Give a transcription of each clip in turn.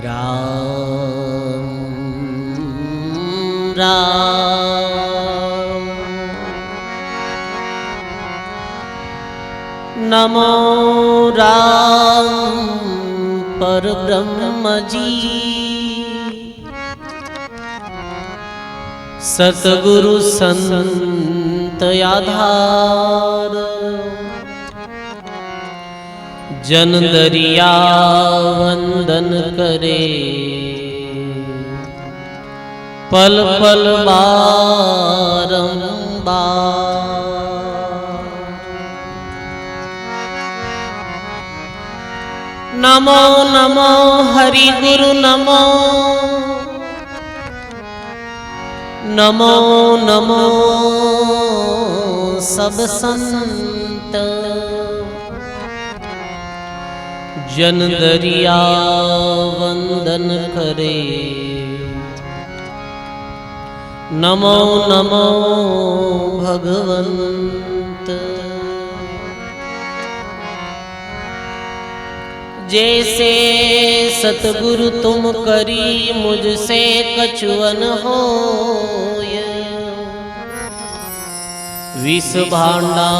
राम राम नमो राम परब्रह्म जी। सतगुरु संत आधार जन दरिया वंदन करे। पल पल बारंबार नमो नमो हरि गुरु नमो नमो नमो सब संत जन दरिया वंदन करे। नमो नमो भगवंत। जैसे सतगुरु तुम करी मुझसे कछुअन होय। विष भांडा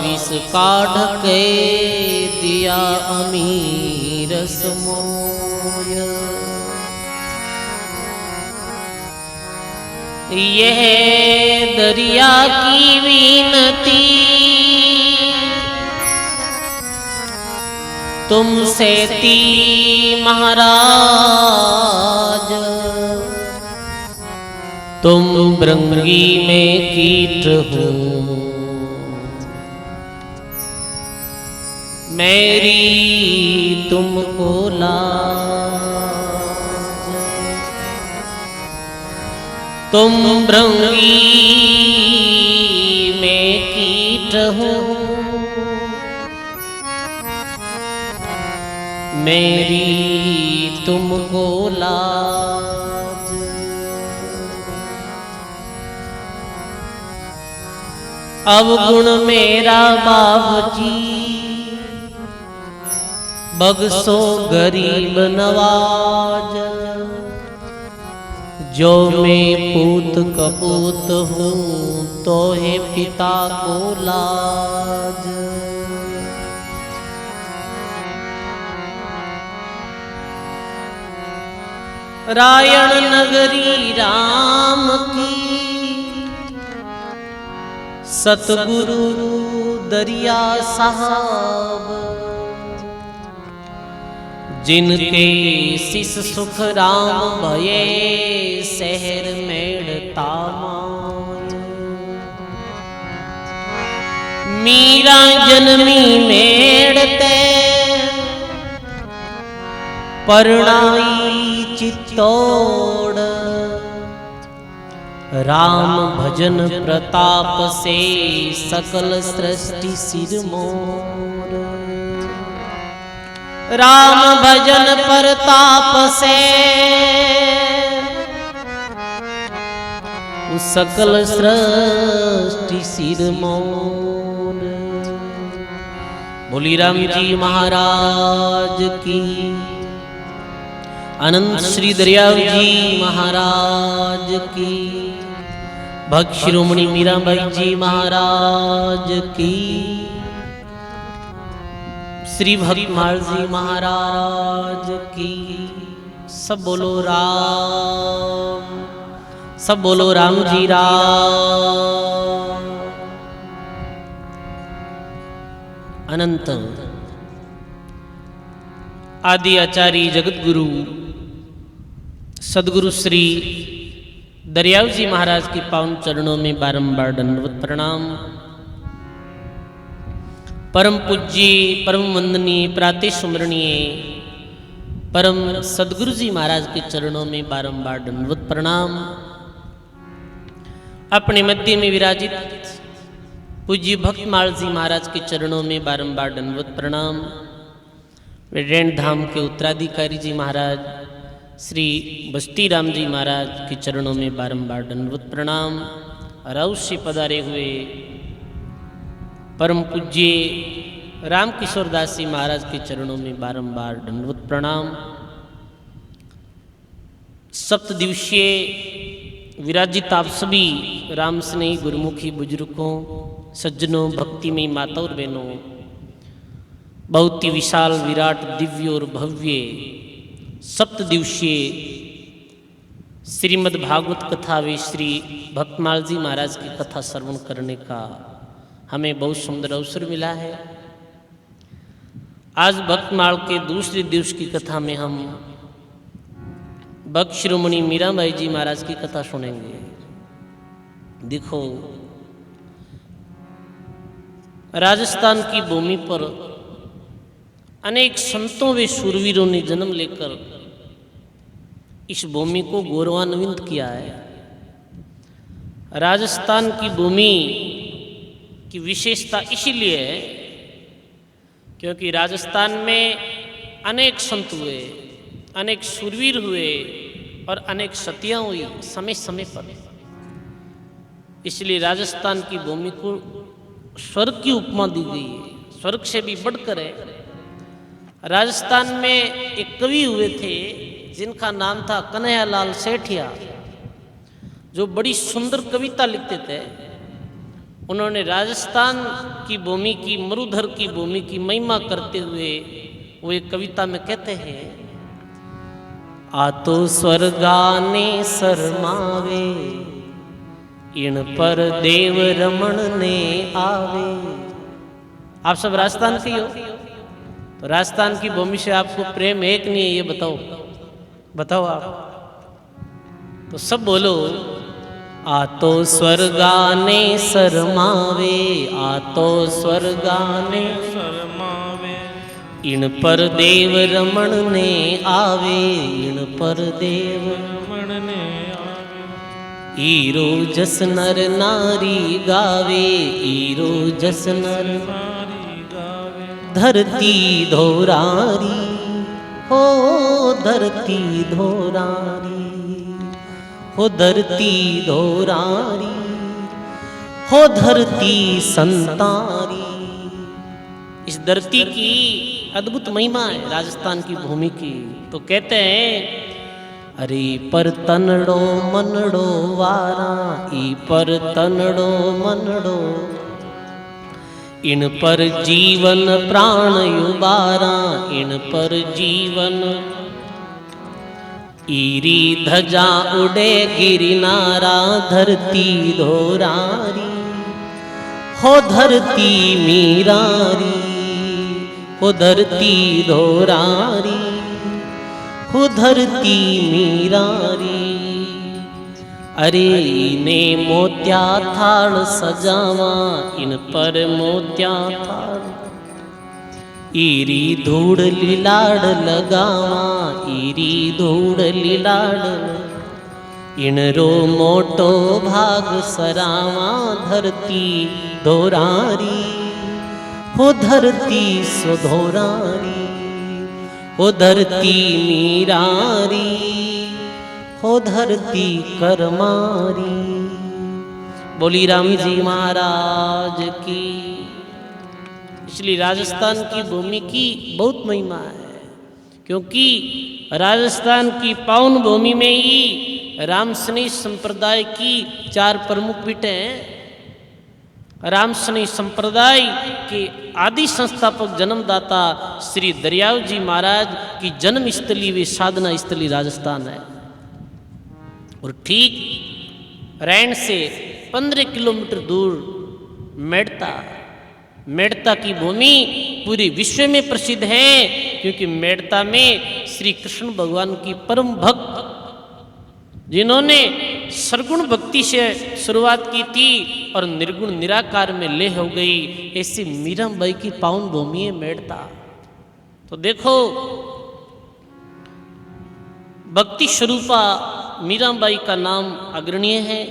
विष काढ़ के दिया अमीर समोय। यह दरिया की विनती तुमसे ती महाराज। तुम भृंगी में कीट हो मेरी तुमको लाज। तुम भृंगी में कीट हो मेरी तुमको लाज। अवगुण मेरा बाबूजी बगसो गरीब नवाज। जो मैं पूत कपूत हूँ तो है पिता को लाज। रायण नगरी राम की सतगुरु दरिया साहब। जिनके शिष सुख राम भये शहर मेड़ता माय। मीरा जन्मी मेड़ते परणाई चित्तौड़। राम भजन प्रताप से सकल सृष्टि सिरमोर। राम भजन प्रताप से सकल सृष्टि सिरमोर। बोली राम जी महाराज की। अनंत श्री दरियाव जी महाराज की। भक्त शिरोमणि मीराबाई जी महाराज की। श्री भक्तमाल जी महाराज की। सब बोलो राम, सब बोलो राम जी राम। अनंत आदि आचार्य जगत गुरु सदगुरु श्री दरियाव जी महाराज के पावन चरणों में बारंबार दंडवत प्रणाम। परम पूज्य परम वंदनीय प्रातः स्मरणीय परम सदगुरु जी महाराज के चरणों में बारंबार दंडवत प्रणाम। अपने मध्य में विराजित पूज्य भक्तमाल जी महाराज के चरणों में बारंबार दंडवत प्रणाम। वेडेन धाम के उत्तराधिकारी जी महाराज श्री बस्ती राम जी महाराज के चरणों में बारंबार दंडवत प्रणाम। राउत से पधारे हुए परम पूज्य राम किशोर दास जी महाराज के चरणों में बारंबार दंडवत प्रणाम। सप्तदिवसीय विराजित आप सभी राम स्नेही गुरुमुखी बुजुर्गों, सज्जनों, भक्तिमयी माता और बहनों, बहुत ही विशाल, विराट, दिव्य और भव्य सप्तदिवसीय श्रीमद् भागवत कथा वे श्री भक्तमाल जी महाराज की कथा श्रवण करने का हमें बहुत सुंदर अवसर मिला है। आज भक्तमाल के दूसरे दिवस की कथा में हम भक्त शिरोमणि मीराबाई जी महाराज की कथा सुनेंगे। देखो, राजस्थान की भूमि पर अनेक संतों व शूरवीरों ने जन्म लेकर इस भूमि को गौरवान्वित किया है। राजस्थान की भूमि की विशेषता इसीलिए है क्योंकि राजस्थान में अनेक संत हुए, अनेक शूरवीर हुए और अनेक सतियां हुई समय समय पर। इसलिए राजस्थान की भूमि को स्वर्ग की उपमा दी गई है, स्वर्ग से भी बढ़कर है। राजस्थान में एक कवि हुए थे जिनका नाम था कन्हैयालाल सेठिया, जो बड़ी सुंदर कविता लिखते थे। उन्होंने राजस्थान की भूमि की, मरुधर की भूमि की महिमा करते हुए वो एक कविता में कहते हैं, आतो स्वर्गाने शरमावे, इन पर देव रमण ने आवे। आप सब राजस्थान के हो, तो राजस्थान की भूमि से आपको प्रेम है कि नहीं है, ये बताओ, बताओ आप। तो सब बोलो, आतो स्वर्गाने शरमावे, आतो स्वर्गाने शरमावे, इन पर देव रमण ने आवे, इन पर देव रमण ने आवे। ईरो जस नर नारी गावे, ईरो जस नर नारी गावे। धरती धोरारी हो, धरती धोरारी हो, धरती धोरारी हो, धरती संतारी। इस धरती की अद्भुत महिमा है राजस्थान की भूमि की। तो कहते हैं, अरे पर तनड़ो मनड़ो वारा, ई पर तनड़ो मनड़ो, इन पर जीवन प्राण युबारा, इन पर जीवन। ईरी धजा उड़े गिरिनारा, धरती धोरारी हो, धरती मीरारी हो, धरती धोरारी हो, धरती मीरारी। अरे इने मोत्या थाल सजावा, इन पर मोत्या थाल। ईरी धूड़ लिलाड़ लगावा, ईरी धूड़ लिलाड़। इनरो मोटो भाग सरावा, धरती धोरारी हो, धरती सुधोरारी हो, धरती मीरारी हो, धरती करमारी। बोली राम जी महाराज की। इसलिए राजस्थान की भूमि की बहुत महिमा है, क्योंकि राजस्थान की पावन भूमि में ही राम स्नेही संप्रदाय की 4 प्रमुख पीठें हैं। राम स्नेही संप्रदाय के आदि संस्थापक जन्मदाता श्री दरियाव जी महाराज की जन्म स्थली व साधना स्थली राजस्थान है। और ठीक रैन से 15 किलोमीटर दूर मेड़ता की भूमि पूरे विश्व में प्रसिद्ध है, क्योंकि मेड़ता में श्री कृष्ण भगवान की परम भक्त, जिन्होंने सरगुण भक्ति से शुरुआत की थी और निर्गुण निराकार में लय हो गई, ऐसी मीराबाई की पावन भूमि है मेड़ता। तो देखो, भक्ति स्वरूपा मीराबाई का नाम अग्रणीय है।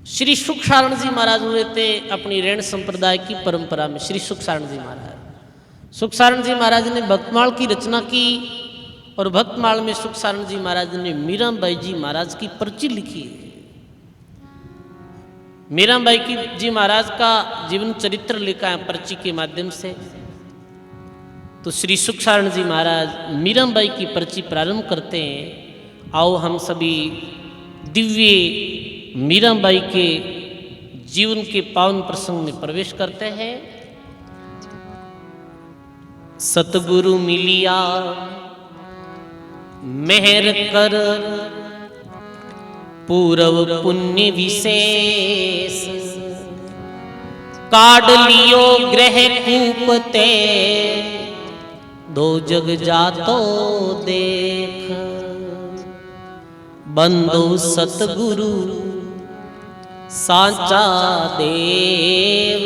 श्री सुखसारण जी महाराज हुए थे अपनी रैन संप्रदाय की परंपरा में। श्री सुखसारण जी महाराज, सुखसारण जी महाराज ने भक्तमाल की रचना की और भक्तमाल में सुखसारण जी महाराज ने मीराबाई जी महाराज की पर्ची लिखी है। मीराबाई जी महाराज का जीवन चरित्र लिखा है पर्ची के माध्यम से। तो श्री सुखसारण जी महाराज मीराबाई की पर्ची प्रारंभ करते हैं। आओ हम सभी दिव्य मीराबाई के जीवन के पावन प्रसंग में प्रवेश करते हैं। सतगुरु मिलिया मेहर कर पूरव पुण्य विशेष, काढ़ लियो ग्रह कूपते दो जग जातो देख। बंदो सतगुरु सांचा देव,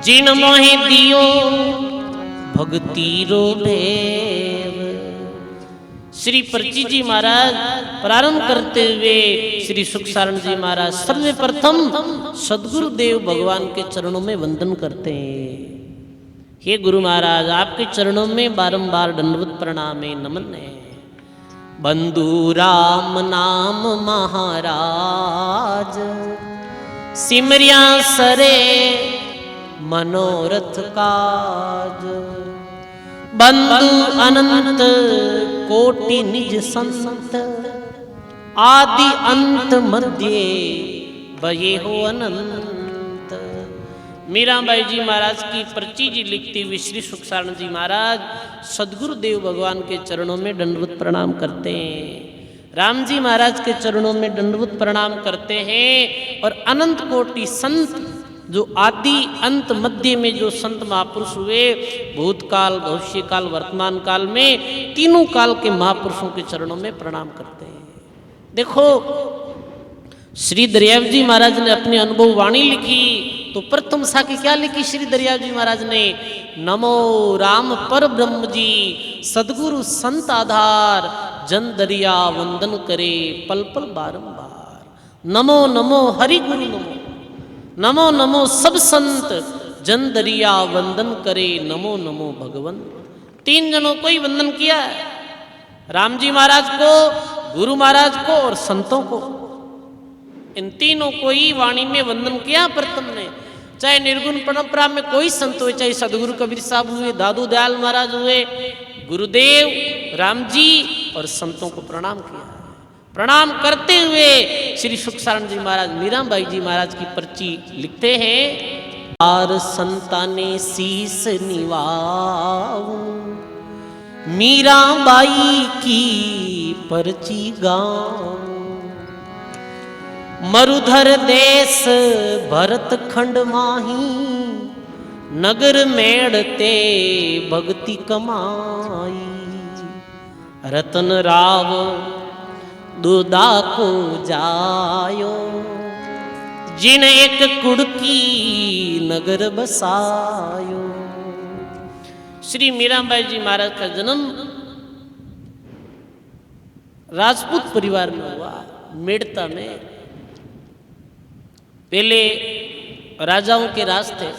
जिन मोहि दियो भक्ति रो भेव। श्री पर्ची जी महाराज प्रारंभ करते हुए श्री सुखसारण जी महाराज सर्वप्रथम सदगुरु देव भगवान के चरणों में वंदन करते हैं। हे गुरु महाराज, आपके चरणों में बारंबार दंडवत प्रणाम है, नमन है। बंधु राम नाम महाराज, सिमरिया सरे मनोरथ काज। बंधु अनंत कोटि निज संत, आदि अंत मध्य बये हो अनंत। मीराबाई जी महाराज की पर्ची जी लिखती हुई श्री सुखसारण जी महाराज सदगुरु देव भगवान के चरणों में दंडवत प्रणाम करते हैं। राम जी महाराज के चरणों में दंडवत प्रणाम करते हैं। और अनंत कोटि संत, जो आदि अंत मध्य में जो संत महापुरुष हुए, भूतकाल भविष्य काल वर्तमान काल में तीनों काल के महापुरुषों के चरणों में प्रणाम करते हैं। देखो, श्री दरियाव जी महाराज ने अपनी अनुभव वाणी लिखी तो प्रथम साखी क्या लिखी श्री दरियाव जी महाराज ने? नमो राम पर ब्रह्म जी, सदगुरु संत आधार, जन दरिया वंदन करे पल पल बारंबार। नमो नमो हरि गुरु नमो, नमो नमो सब संत, जन दरिया वंदन करे नमो नमो भगवन। तीन जनों को ही वंदन किया है, राम जी महाराज को, गुरु महाराज को और संतों को। इन तीनों को ही वाणी में वंदन किया प्रथम ने। चाहे निर्गुण परंपरा में कोई संत हुए, चाहे सदगुरु कबीर साहब हुए, दादू दयाल महाराज हुए, गुरुदेव, राम जी और संतों को प्रणाम किया। प्रणाम करते हुए श्री सुखसारण जी महाराज मीराबाई जी महाराज की पर्ची लिखते हैं। आर संताने शीस निवाऊं, मीराबाई की पर्ची गाऊं। मरुधर देश भरत खंड माही, नगर मेड़ते भक्ति कमाई। रतन राव दुदा को जायो, जिन एक कुड़की नगर बसायो। श्री मीराबाई जी महाराज का जन्म राजपूत परिवार में हुआ, मेड़ता में। पहले राजाओं के राज थे,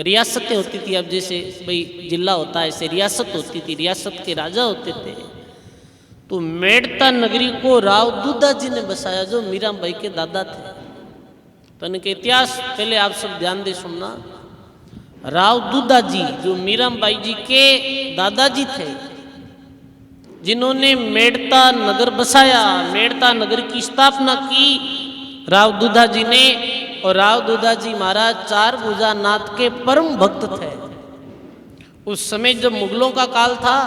रियासतें होती थी। अब जैसे भाई जिला होता है, ऐसे रियासत होती थी, रियासत के राजा होते थे। तो मेड़ता नगरी को राव दूधा जी ने बसाया, जो मीराबाई के दादा थे। तो इनके इतिहास पहले आप सब ध्यान दे सुनना। राव दूधा जी जो मीराबाई जी के दादाजी थे, जिन्होंने मेड़ता नगर बसाया, मेड़ता नगर की स्थापना की राव दूधा जी ने। और राव दूधा जी महाराज चार भुजा नाथ के परम भक्त थे। उस समय जब मुगलों का काल था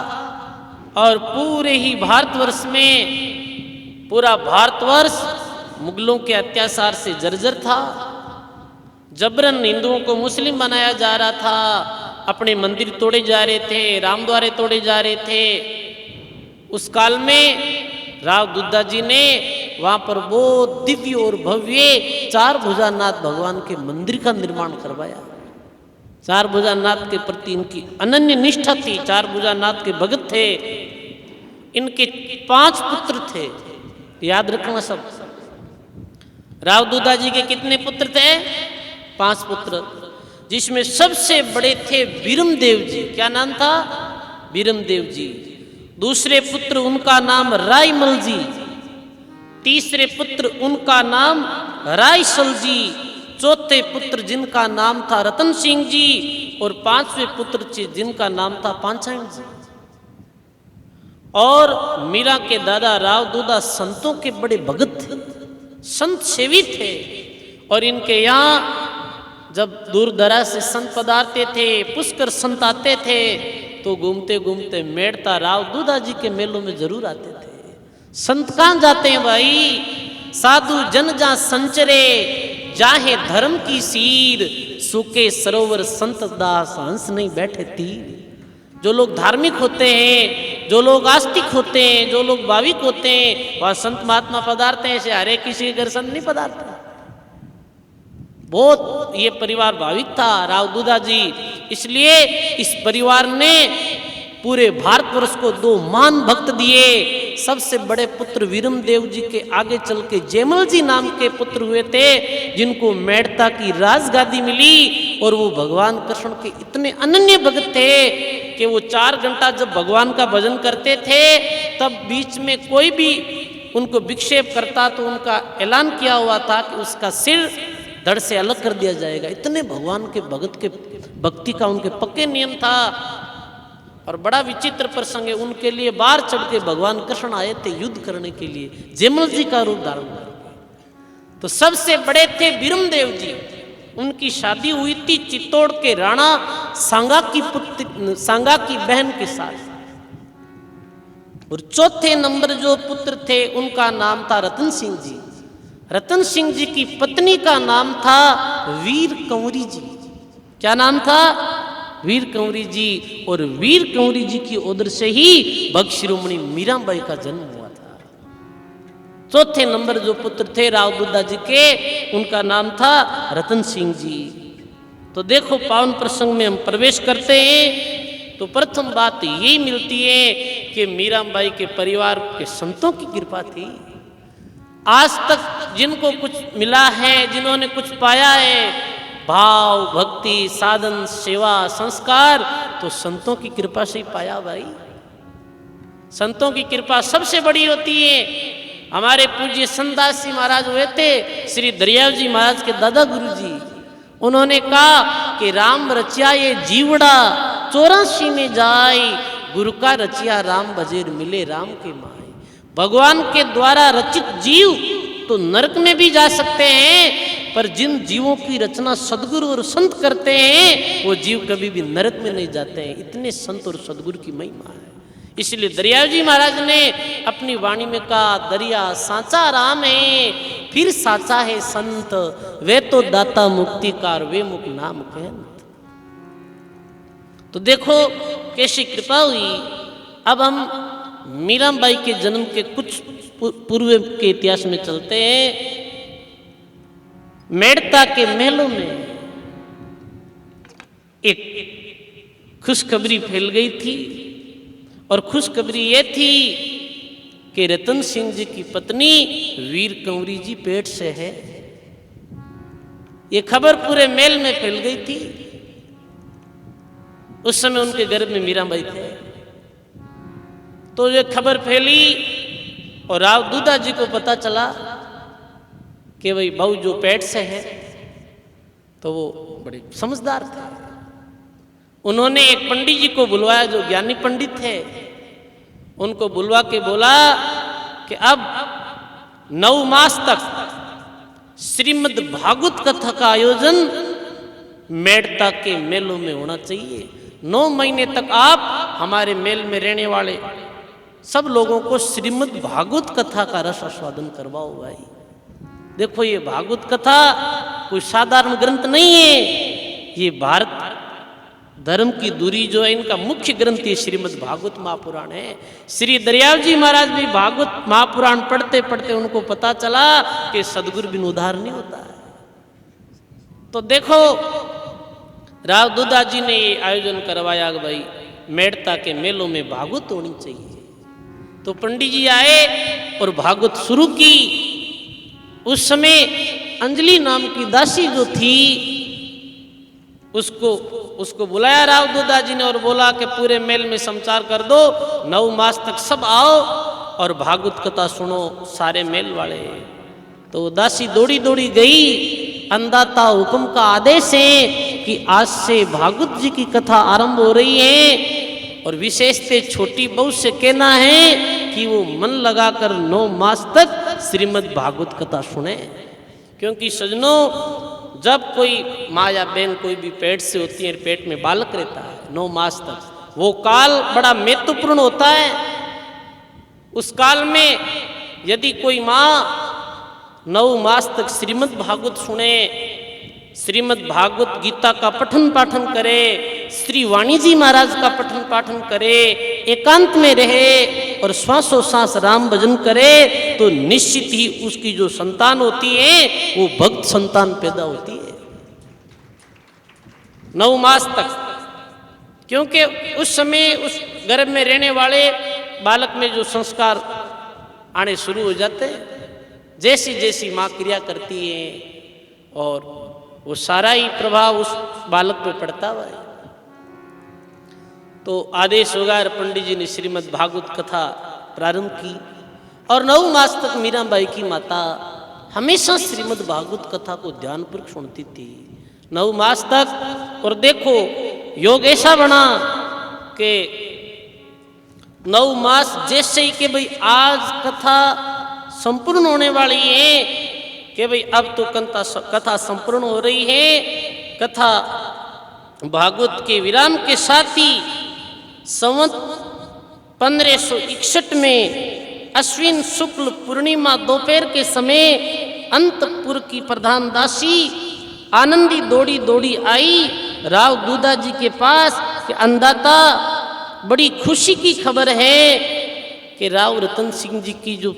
और पूरे ही भारतवर्ष में, पूरा भारतवर्ष मुगलों के अत्याचार से जर्जर था। जबरन हिंदुओं को मुस्लिम बनाया जा रहा था, अपने मंदिर तोड़े जा रहे थे, रामद्वारे तोड़े जा रहे थे। उस काल में राव दूधा जी ने वहाँ पर वो दिव्य और भव्य चार भुजानाथ भगवान के मंदिर का निर्माण करवाया। चार भुजानाथ के प्रति इनकी अनन्य निष्ठा थी। चार भुजानाथ के भगत थे। इनके 5 पुत्र थे, याद रखना सब। राव दूधा जी के कितने पुत्र थे? 5 पुत्र, जिसमें सबसे बड़े थे बीरमदेव जी। क्या नाम था? बीरमदेव जी। दूसरे पुत्र उनका नाम रायमल जी। तीसरे पुत्र उनका नाम रायसल जी। चौथे पुत्र जिनका नाम था रतन सिंह जी। और 5वें पुत्र थे जिनका नाम था पांचायन जी। और मीरा के दादा राव दूधा संतों के बड़े भगत थे, संत सेवी थे। और इनके यहाँ जब दूर दराज से संत पधारते थे, पुष्कर संत आते थे, तो घूमते घूमते मेड़ता राव दूधा जी के मेलों में जरूर आते थे। संत कहाँ जाते हैं भाई? साधु जन जा संचरे, जाहे धर्म की सीर, सूखे सरोवर संत दास, हंस नहीं बैठे तीर। जो लोग धार्मिक होते हैं, जो लोग आस्तिक होते हैं, जो लोग भाविक होते हैं, वह संत महात्मा पधारते हैं। ऐसे हरे किसी के घर संत नहीं पधारते। बहुत ये परिवार भाविक था राव दूधा जी, इसलिए इस परिवार ने पूरे भारतवर्ष को 2 महान भक्त दिए। सबसे बड़े पुत्र वीरम देव जी के आगे चल के जयमल जी नाम के पुत्र हुए थे, जिनको मेड़ता की राजगादी मिली। और वो भगवान कृष्ण के इतने अनन्य भक्त थे कि वो 4 घंटा जब भगवान का भजन करते थे, तब बीच में कोई भी उनको विक्षेप करता तो उनका ऐलान किया हुआ था कि उसका सिर धड़ से अलग कर दिया जाएगा। इतने भगवान के भगत के भक्ति का उनके पक्के नियम था। और बड़ा विचित्र प्रसंग है, उनके लिए बार चढ़ के भगवान कृष्ण आए थे युद्ध करने के लिए, जयमल जी का रूप धारण कर। तो सबसे बड़े थे वीरम देव जी। उनकी शादी हुई थी चित्तौड़ के राणा सांगा की बहन के साथ। और चौथे नंबर जो पुत्र थे उनका नाम था रतन सिंह जी। रतन सिंह जी की पत्नी का नाम था वीर कंवरी जी। क्या नाम था? वीर कंवरी जी। और वीर कंवरी जी की उधर से ही भक्त शिरोमणि मीराबाई का जन्म हुआ था। चौथे नंबर जो पुत्र थे राव दूधा जी के, उनका नाम था रतन सिंह जी। तो देखो पावन प्रसंग में हम प्रवेश करते हैं तो प्रथम बात यही मिलती है कि मीराबाई के परिवार के संतों की कृपा थी। आज तक जिनको कुछ मिला है, जिन्होंने कुछ पाया है, भाव भक्ति साधन सेवा संस्कार, तो संतों की कृपा से ही पाया भाई। संतों की कृपा सबसे बड़ी होती है। हमारे पूज्य संतदास जी महाराज हुए थे, श्री दरियाव जी महाराज के दादा गुरु जी, उन्होंने कहा कि राम रचिया ये जीवड़ा 84 में जाए, गुरु का रचिया राम बजेर मिले राम के माए। भगवान के द्वारा रचित जीव तो नरक में भी जा सकते हैं, पर जिन जीवों की रचना सदगुरु और संत करते हैं वो जीव कभी भी नरक में नहीं जाते हैं। इतने संत और सदगुरु की महिमा है। इसलिए दरियाव जी महाराज ने अपनी वाणी में कहा, दरिया साचा राम है, फिर साचा है संत, वे तो दाता मुक्तिकार, वे मुख नाम कहत। तो देखो कैसी कृपा हुई। अब हम मीराबाई के जन्म के कुछ पूर्व के इतिहास में चलते हैं। मेड़ता के महलों में एक खुशखबरी फैल गई थी, और खुशखबरी ये थी कि रतन सिंह जी की पत्नी वीर कंवरी जी पेट से है। ये खबर पूरे मेल में फैल गई थी। उस समय उनके गर्भ में मीराबाई थे। तो ये खबर फैली और राव दूधा जी को पता चला कि भाई बहू जो पेट से है, तो वो बड़े समझदार थे। उन्होंने एक पंडित जी को बुलवाया जो ज्ञानी पंडित थे। उनको बुलवा के बोला कि अब 9 मास तक श्रीमद् भागवत कथा का आयोजन मेड़ता के मेलों में होना चाहिए। 9 महीने तक आप हमारे मेल में रहने वाले सब लोगों को श्रीमद् भागवत कथा का रस आस्वादन करवाओ भाई। देखो ये भागवत कथा कोई साधारण ग्रंथ नहीं है। ये भारत धर्म की दूरी जो है इनका मुख्य ग्रंथ ये श्रीमद् भागवत महापुराण है। श्री दरियाव जी महाराज भी भागवत महापुराण पढ़ते पढ़ते उनको पता चला कि सदगुरु बिन उद्धार नहीं होता है। तो देखो राव दूधा जी ने ये आयोजन करवाया कि भाई मेड़ता के मेलों में भागवत होनी चाहिए। तो पंडित जी आए और भागवत शुरू की। उस समय अंजलि नाम की दासी जो थी उसको बुलाया राव दूधा जी ने और बोला कि पूरे मेल में समाचार कर दो, 9 मास तक सब आओ और भागवत कथा सुनो सारे मेल वाले। तो दासी दौड़ी दौड़ी गई। अंदाता हुक्म का आदेश है कि आज से भागवत जी की कथा आरंभ हो रही है और विशेषते छोटी बहू से कहना है कि वो मन लगाकर 9 मास तक श्रीमद् भागवत कथा सुने। क्योंकि सजनों, जब कोई माँ या बहन कोई भी पेट से होती है, पेट में बालक रहता है 9 मास तक, वो काल बड़ा महत्वपूर्ण होता है। उस काल में यदि कोई माँ 9 मास तक श्रीमद् भागवत सुने, श्रीमद् भागवत गीता का पठन पाठन करे, श्री वाणी जी महाराज का पठन पाठन करे, एकांत में रहे और श्वासों सांस राम भजन करे, तो निश्चित ही उसकी जो संतान होती है वो भक्त संतान पैदा होती है 9 मास तक। क्योंकि उस समय उस गर्भ में रहने वाले बालक में जो संस्कार आने शुरू हो जाते हैं, जैसी जैसी माँ क्रिया करती है और वो सारा ही प्रभाव उस बालक पे पड़ता हुआ है। तो आदेश होगा, पंडित जी ने श्रीमद् भागवत कथा प्रारंभ की और 9 मास तक मीराबाई की माता हमेशा श्रीमद् भागवत कथा को ध्यानपूर्वक सुनती थी 9 मास तक। और देखो, योग ऐसा बना कि 9 मास जैसे ही कि भाई आज कथा संपूर्ण होने वाली है, कि भाई अब तो कथा संपूर्ण हो रही है, कथा भागवत के विराम के साथ ही संवत 1561 में अश्विन शुक्ल पूर्णिमा दोपहर के समय अंतपुर की प्रधान दासी आनंदी दौड़ी दौड़ी आई राव दूधा जी के पास कि अंदाता, बड़ी खुशी की खबर है कि राव रतन सिंह जी की जो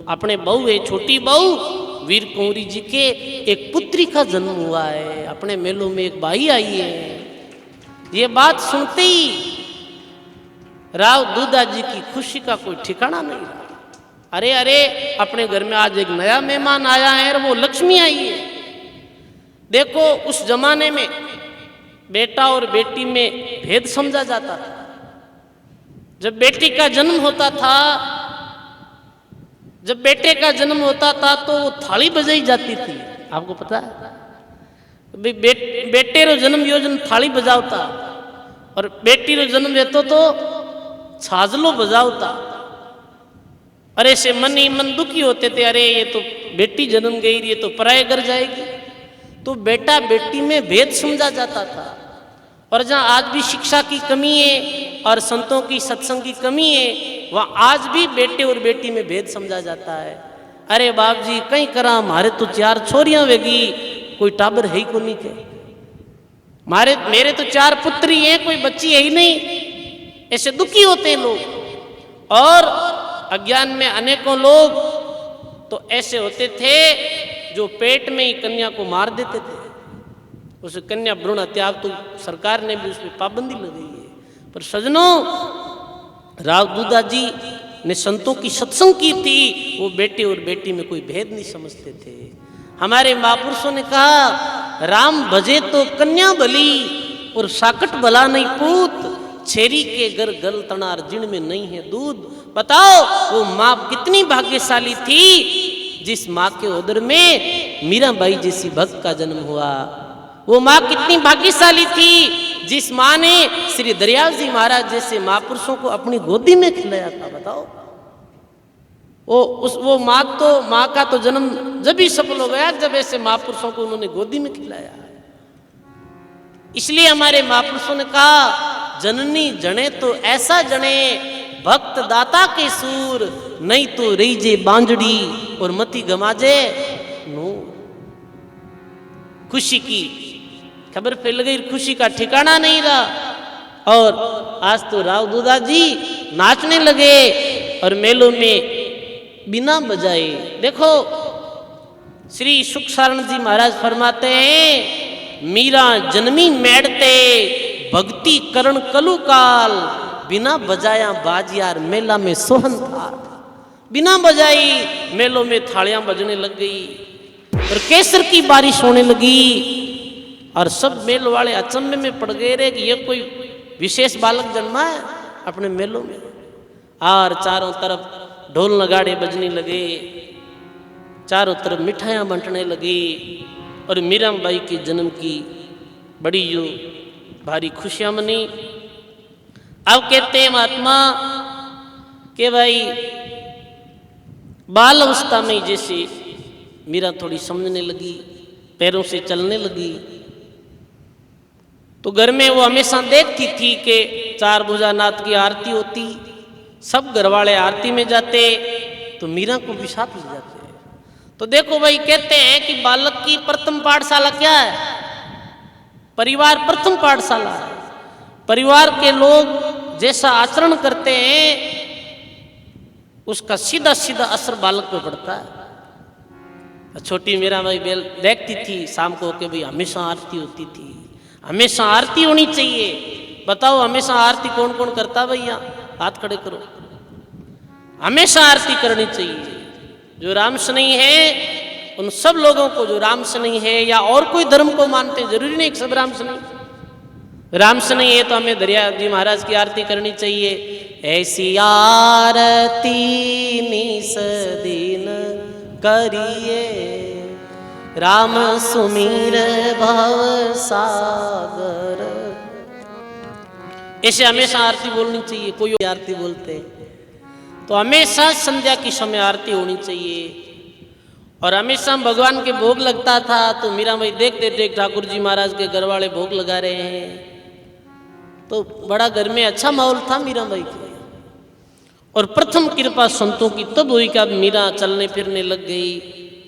अपने बहू है, छोटी बहू वीर कुंवरी जी के एक पुत्री का जन्म हुआ है, अपने मेलों में एक बाई आई है। ये बात सुनते ही राव दूधा जी की खुशी का कोई ठिकाना नहीं रहा। अरे अरे, अपने घर में आज एक नया मेहमान आया है और वो लक्ष्मी आई है। देखो, उस जमाने में बेटा और बेटी में भेद समझा जाता था। जब बेटी का जन्म होता था, जब बेटे का जन्म होता था तो वो थाली बजाई जाती थी। आपको पता है भाई, बेटे रो जन्म योजन थाली बजावता और बेटी रो जन्म रहतो तो छाजलो बजावता। और ऐसे मन ही मन दुखी होते थे, अरे ये तो बेटी जन्म गई, ये तो पराये घर जाएगी। तो बेटा बेटी में भेद समझा जाता था। और जहाँ आज भी शिक्षा की कमी है और संतों की सत्संग की कमी है, वहाँ आज भी बेटे और बेटी में भेद समझा जाता है। अरे बाप जी, कहीं करा, हमारे तो 4 छोरियां वेगी, कोई टाबर है ही को नहीं के, मेरे तो 4 पुत्री हैं, कोई बच्ची है ही नहीं। ऐसे दुखी होते हैं लोग। और अज्ञान में अनेकों लोग तो ऐसे होते थे जो पेट में ही कन्या को मार देते थे। उस कन्या भ्रूण हत्या, तो सरकार ने भी उस पर पाबंदी लगाई है। पर सजनों, राव दूधा जी ने संतों की सत्संग की थी, वो बेटे और बेटी में कोई भेद नहीं समझते थे। हमारे महापुरुषों ने कहा, राम भजे तो कन्या भली और साकट भला नहीं पूत, छेरी के घर गल तनार जिण में नहीं है दूध। बताओ, वो माँ कितनी भाग्यशाली थी जिस माँ के उदर में मीराबाई जैसी भक्त का जन्म हुआ। वो माँ कितनी भाग्यशाली थी जिस माँ ने श्री दरियाव जी महाराज जैसे महापुरुषों को अपनी गोदी में खिलाया था। बताओ, वो माँ का तो जन्म जब ही सफल हो गया जब ऐसे महापुरुषों को उन्होंने गोदी में खिलाया। इसलिए हमारे महापुरुषों ने कहा, जननी जने तो ऐसा जने, भक्त दाता के सूर, नहीं तो रहीजे बांजड़ी और मती गमाजे नूर। खुशी की खबर फैल गई, खुशी का ठिकाना नहीं रहा। और आज तो राव दूधा जी नाचने लगे और मेलों में बिना बजाए। देखो, श्री सुखसारण जी महाराज फरमाते हैं, मीरा जन्मी मेड़ते भक्ति करण कलु काल, बिना बजाया बाजियार मेला में सोहन था। बिना बजाई मेलों में थालियां बजने लग गई और केसर की बारिश होने लगी और सब मेल वाले अचंभे में पड़ गए रे कि ये कोई विशेष बालक जन्मा है अपने मेलों में। और चारों तरफ ढोल नगाड़े बजने लगे, चारों तरफ मिठाइयाँ बंटने लगी और मीराबाई के जन्म की बड़ी जो भारी खुशियां मनी। अब कहते हैं महात्मा कि भाई बाल अवस्था में जैसे मीरा थोड़ी समझने लगी, पैरों से चलने लगी, तो घर में वो हमेशा देखती थी कि 4 भुजानाथ की आरती होती, सब घर वाले आरती में जाते तो मीरा को भी साथ ले जाते। तो देखो भाई, कहते हैं कि बालक की प्रथम पाठशाला क्या है? परिवार प्रथम पाठशाला है। परिवार के लोग जैसा आचरण करते हैं उसका सीधा सीधा असर बालक पे पड़ता है। छोटी मीरा भाई देखती थी शाम को कि भाई हमेशा आरती होती थी, हमेशा आरती होनी चाहिए। बताओ हमेशा आरती कौन कौन करता भैया? हाथ खड़े करो। हमेशा आरती करनी चाहिए। जो राम स्नेही है उन सब लोगों को, जो राम स्नेही है या और कोई धर्म को मानते हैं, जरूरी नहीं कि सब राम स्नेही है तो हमें दरिया जी महाराज की आरती करनी चाहिए। ऐसी आरती निस दिन करिए, राम सुमीर भव सागर। ऐसे हमेशा आरती बोलनी चाहिए। कोई आरती बोलते तो हमेशा संध्या की समय आरती होनी चाहिए। और हमेशा भगवान के भोग लगता था तो मीरा भाई देखते थे ठाकुर जी महाराज के घर वाले भोग लगा रहे हैं, तो बड़ा घर में अच्छा माहौल था मीरा भाई के। और प्रथम कृपा संतों की तब हुई कि अब मीरा चलने फिरने लग गई,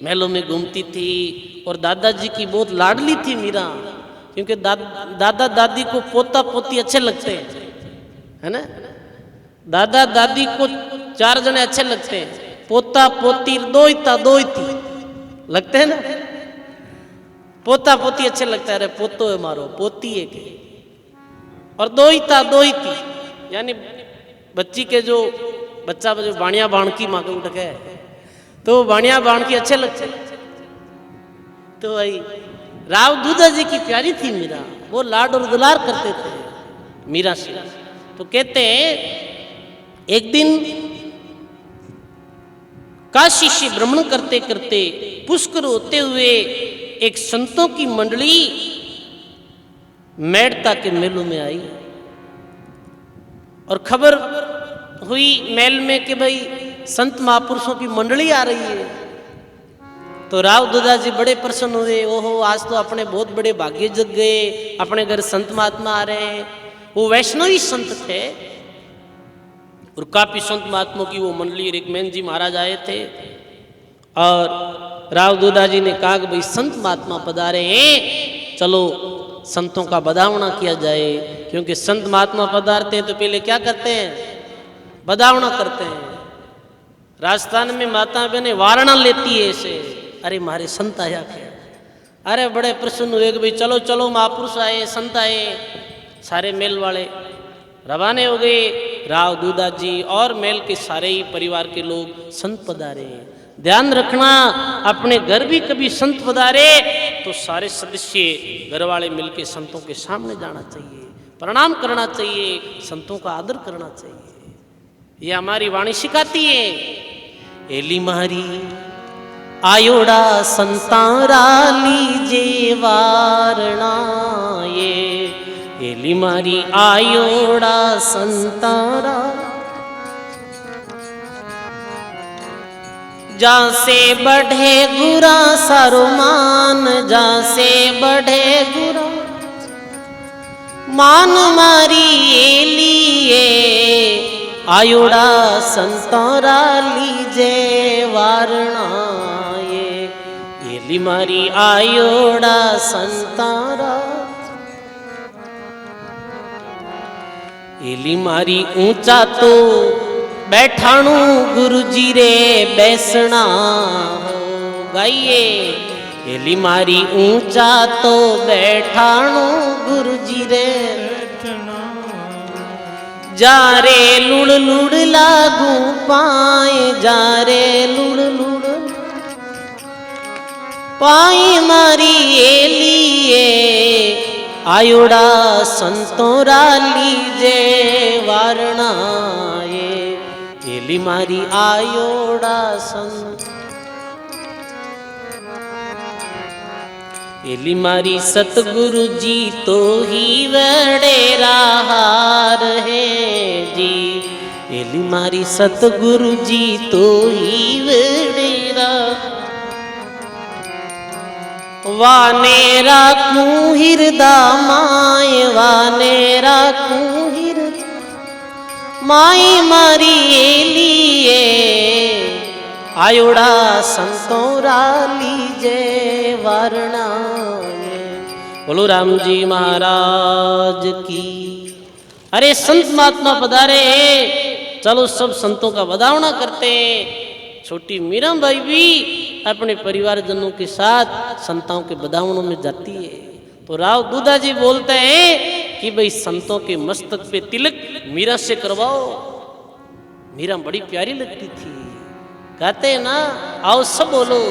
महलों में घूमती थी। और दादाजी की बहुत लाडली थी मीरा, क्योंकि दादा दादी को पोता पोती अच्छे लगते हैं, है ना। दादा दादी को 4 जने अच्छे लगते हैं, पोता पोती दोईती लगते हैं ना। पोता पोती अच्छे लगता है, अरे पोतो है मारो, पोती है के। और दोईती यानी बच्ची के जो बच्चा जो बाणिया बाणकी माँ के उठ गए तो बाणिया बाणकी अच्छे लगते। तो भाई राव दूधा जी की प्यारी थी मीरा, वो लाड और दुलार करते थे मीरा से। तो कहते हैं एक दिन काशी से भ्रमण करते करते पुष्कर होते हुए एक संतों की मंडली मेड़ता के मेलों में आई और खबर हुई मेल में कि भाई संत महापुरुषों की मंडली आ रही है। तो राव दूधा जी बड़े प्रसन्न हुए, ओहो आज तो अपने बहुत बड़े भाग्य जग गए, अपने घर संत महात्मा आ रहे हैं। वो वैष्णवी संत थे और काफी संत महात्माओं की वो मंडली रेखमेन जी महाराज आए थे। और राव दूधा जी ने कहा कि भाई संत महात्मा पधारे हैं, चलो संतों का बधावना किया जाए। क्योंकि संत महात्मा पधारते हैं तो पहले क्या करते हैं? बधावना करते हैं। राजस्थान में माता बहने वारणा लेती है ऐसे, अरे हमारे संत आया क्या। अरे बड़े प्रसन्न हुए कि भाई चलो चलो महापुरुष आए, संत आए। सारे मेल वाले रवाने हो गए। राव दूधा जी और मेल के सारे ही परिवार के लोग संत पधारे। ध्यान रखना, अपने घर भी कभी संत पधारे तो सारे सदस्य घर वाले मिलके संतों के सामने जाना चाहिए, प्रणाम करना चाहिए, संतों का आदर करना चाहिए। ये हमारी वाणी सिखाती है। एली मारी आयोड़ा संतारा लीजे वारणा, ये एली मारी आयोड़ा संतारा। जा से बढ़े गुरा सरुमान, जा से बढ़े गुरा मान मारी एलिए, आयोड़ा संतोरा लीजे वारणा, ये एली मारी आयोड़ा संतारा। एली मारी ऊंचा तो बैठाणू गुरुजी रे बैसना हो गाइए। एली मारी ऊंचा तो बैठाणू गुरुजी रे बैठना। जा रे लुड़ लुड़ लागू पाए, जा रे लुड़ लुड़ पाई मारी एलिए, आयोड़ा संतोरा लीजे वारणा, ये एली मारी आयोड़ा संत। एली मारी सतगुरु जी तो ही वडेरा हार है जी। एली मारी सतगुरु जी तो ही वडेरा वाने राखूं हिरदा माय वाने राखूं हिरदा माई मारी एलिए आयोड़ा संतों लीजे वारणा में। बोलो राम जी महाराज की। अरे संत महात्मा पधारे, चलो सब संतों का बधावना करते हैं। छोटी मीरा बाई भी अपने परिवारजनों के साथ संतों के बधावनों में जाती है। तो राव दूधा जी बोलते हैं कि भाई संतों के मस्तक पे तिलक मीरा से करवाओ। मीरा बड़ी प्यारी लगती थी। कहते हैं ना, आओ सब बोलो।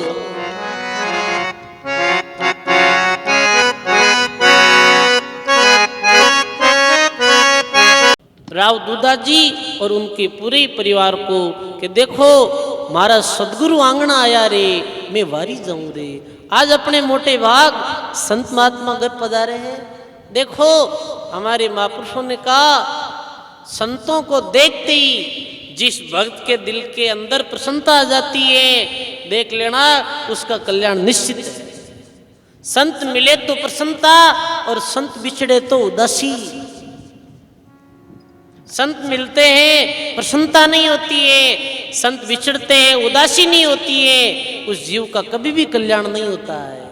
राव दूधा जी और उनके पूरे परिवार को कि देखो मारा सदगुरु आंगना आया रे, मैं वारी जाऊं रे। आज अपने मोटे भाग संत महात्मा घर पधारे हैं। देखो हमारे महापुरुषों ने कहा, संतों को देखते ही जिस भक्त के दिल के अंदर प्रसन्नता आ जाती है, देख लेना उसका कल्याण निश्चित है। संत मिले तो प्रसन्नता और संत बिछड़े तो उदासी। संत मिलते हैं प्रसन्नता नहीं होती है, संत बिछड़ते हैं उदासी नहीं होती है, उस जीव का कभी भी कल्याण नहीं होता है।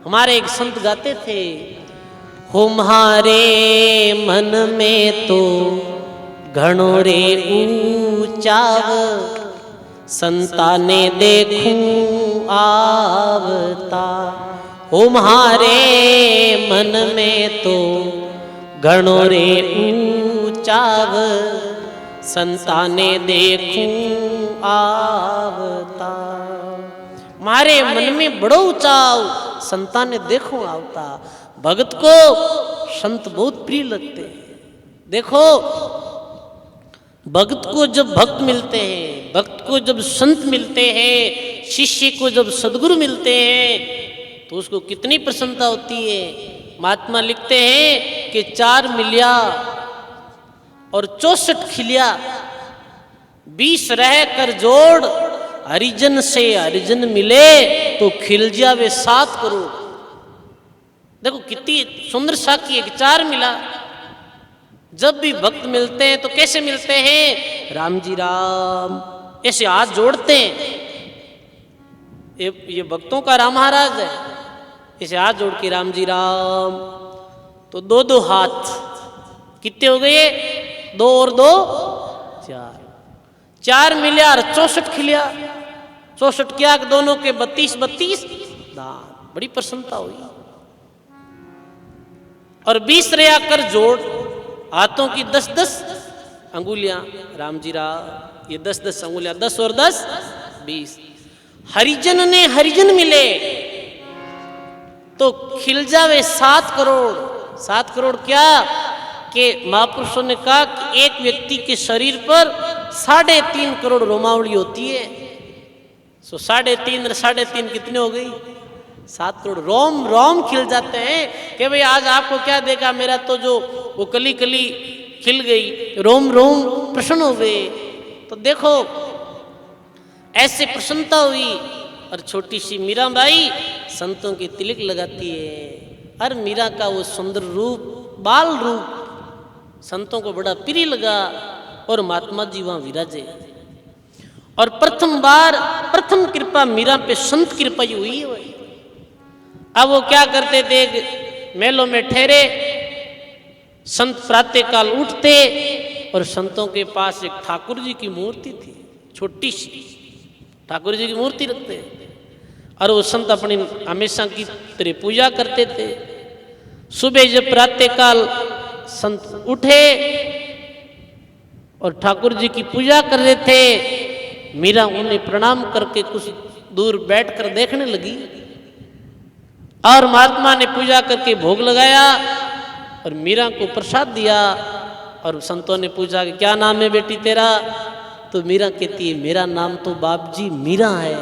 हमारे एक संत गाते थे, तुम्हारे मन में तो घणो रे ऊंचाव, संताने देखूं आवता। तुम्हारे मन में तो घणो रे ऊंचाव, संताने देखूं आवता। मारे मन में बड़ो ऊंचाव, संताने देखूं आवता। भगत को संत बहुत प्रिय लगते हैं। देखो भक्त को जब भक्त मिलते हैं, भक्त को जब संत मिलते हैं, शिष्य को जब सदगुरु मिलते हैं, तो उसको कितनी प्रसन्नता होती है। महात्मा लिखते हैं कि 4 मिलिया और 64 खिलिया, 20 रह कर जोड़, हरिजन से हरिजन मिले तो खिल जावे 7 करोड़। देखो कितनी सुंदर साखी है कि 4 मिला। जब भी भक्त मिलते हैं तो कैसे मिलते हैं? राम जी राम ऐसे हाथ जोड़ते हैं। ये भक्तों का राम महाराज है। इसे हाथ जोड़ के राम जी राम, तो 2-2 हाथ कितने हो गए? 2 और 2 4। 4 मिलिया और 64 खिलिया। 64 क्या दोनों के 32-32 दांत। बड़ी प्रसन्नता हुई। और 20 रया कर जोड़, हाथों की 10-10 अंगुलियां। राम जी राम, ये 10-10 अंगुलियां, 10 और 10 20। हरिजन ने हरिजन मिले तो खिल जावे 7 करोड़। 7 करोड़ क्या कि महापुरुषों ने कहा कि एक व्यक्ति के शरीर पर 3.5 करोड़ रोमावली होती है। सो 3.5 और 3.5 कितने हो गई? 7 करोड़ रोम रोम खिल जाते हैं कि भाई आज आपको क्या देखा, मेरा तो जो वो कली कली खिल गई, रोम रोम प्रसन्न हो गए। तो देखो ऐसे प्रसन्नता हुई। और छोटी सी मीरा बाई संतों की तिलक लगाती है। और मीरा का वो सुंदर रूप, बाल रूप संतों को बड़ा प्रिय लगा। और महात्मा जी वहां विराजे। और प्रथम कृपा मीरा पे संत कृपा ही हुई है। अब वो क्या करते थे? मेलों में ठहरे, संत प्रातः काल उठते और संतों के पास एक ठाकुर जी की मूर्ति थी, छोटी सी ठाकुर जी की मूर्ति रखते। और वो संत अपनी हमेशा की तरह पूजा करते थे। सुबह जब प्रातः काल संत उठे और ठाकुर जी की पूजा कर रहे थे, मीरा उन्हें प्रणाम करके कुछ दूर बैठकर देखने लगी। और महात्मा ने पूजा करके भोग लगाया और मीरा को प्रसाद दिया। और संतों ने पूछा कि क्या नाम है बेटी तेरा? तो मीरा कहती है, मेरा नाम तो बाप जी मीरा है।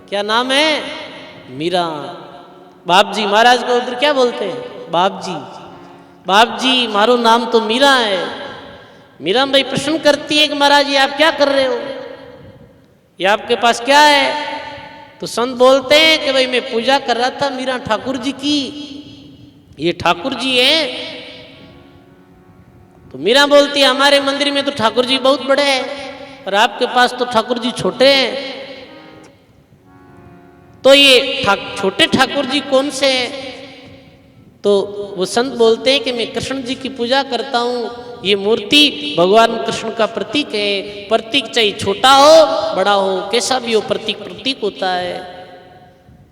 क्या नाम है? मीरा। बाप जी महाराज को उधर क्या बोलते हैं, बाप जी मारो नाम तो मीरा है। मीरा भाई प्रश्न करती है कि महाराज ये आप क्या कर रहे हो, ये आपके पास क्या है। तो संत बोलते हैं कि भाई मैं पूजा कर रहा था मीरा ठाकुर जी की, ये ठाकुर जी है। तो मीरा बोलती है हमारे मंदिर में तो ठाकुर जी बहुत बड़े हैं और आपके पास तो ठाकुर जी छोटे हैं। तो ये छोटे ठाकुर जी कौन से हैं। तो वो संत बोलते हैं कि मैं कृष्ण जी की पूजा करता हूँ, ये मूर्ति भगवान कृष्ण का प्रतीक है। प्रतीक चाहे छोटा हो बड़ा हो कैसा भी हो, प्रतीक होता है।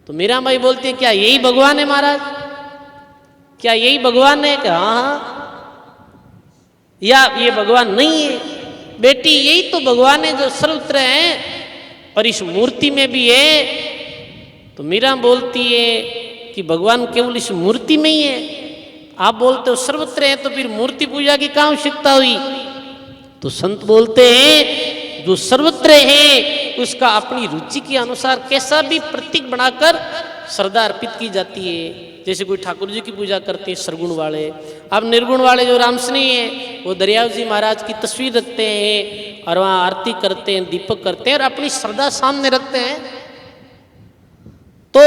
तो मीरा बाई बोलती है क्या यही भगवान है महाराज, क्या यही भगवान है। क्या हाँ, या ये भगवान नहीं है बेटी, यही तो भगवान है जो सर्वत्र है और इस मूर्ति में भी है। तो मीरा बोलती है कि भगवान केवल इस मूर्ति में ही है, आप बोलते हो सर्वत्र है, तो फिर मूर्ति पूजा की क्या आवश्यकता हुई। तो संत बोलते हैं जो सर्वत्र है उसका अपनी रुचि के अनुसार कैसा भी प्रतीक बनाकर श्रद्धा अर्पित की जाती है। जैसे कोई ठाकुर जी की पूजा करते हैं सरगुण वाले, अब निर्गुण वाले जो रामसनी है वो दरियाव जी महाराज की तस्वीर रखते हैं और वहाँ आरती करते हैं, दीपक करते हैं और अपनी श्रद्धा सामने रखते हैं। तो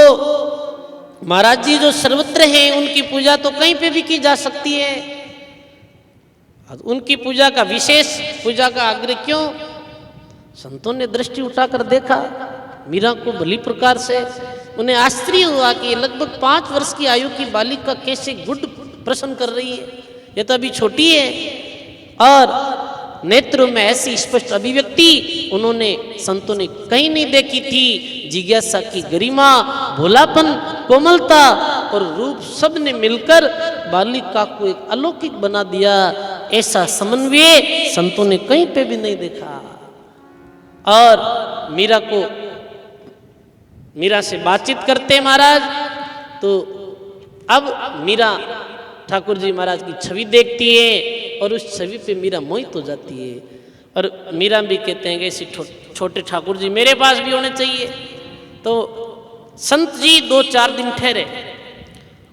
महाराज जी जो सर्वत्र हैं उनकी पूजा तो कहीं पे भी की जा सकती है, उनकी पूजा का विशेष पूजा का आग्रह क्यों। संतों ने दृष्टि उठाकर देखा मीरा को भली प्रकार से, उन्हें आश्चर्य हुआ कि ये लगभग 5 वर्ष की आयु की बालिका कैसे गुड प्रश्न कर रही है, ये तो अभी छोटी है और नेत्रों में ऐसी स्पष्ट अभिव्यक्ति उन्होंने संतों ने कहीं नहीं देखी थी। जिज्ञासा की गरिमा, भोलापन, कोमलता और रूप सब ने मिलकर बालिका को एक अलौकिक बना दिया। ऐसा समन्वय संतों ने कहीं पे भी नहीं देखा। और मीरा से बातचीत करते महाराज, तो अब मीरा ठाकुर जी महाराज की छवि देखती है और उस छवि पे मीरा मोहित हो जाती है। और मीरा भी कहते हैं कि ऐसे छोटे ठाकुर जी मेरे पास भी होने चाहिए। तो संत जी 2-4 दिन ठहरे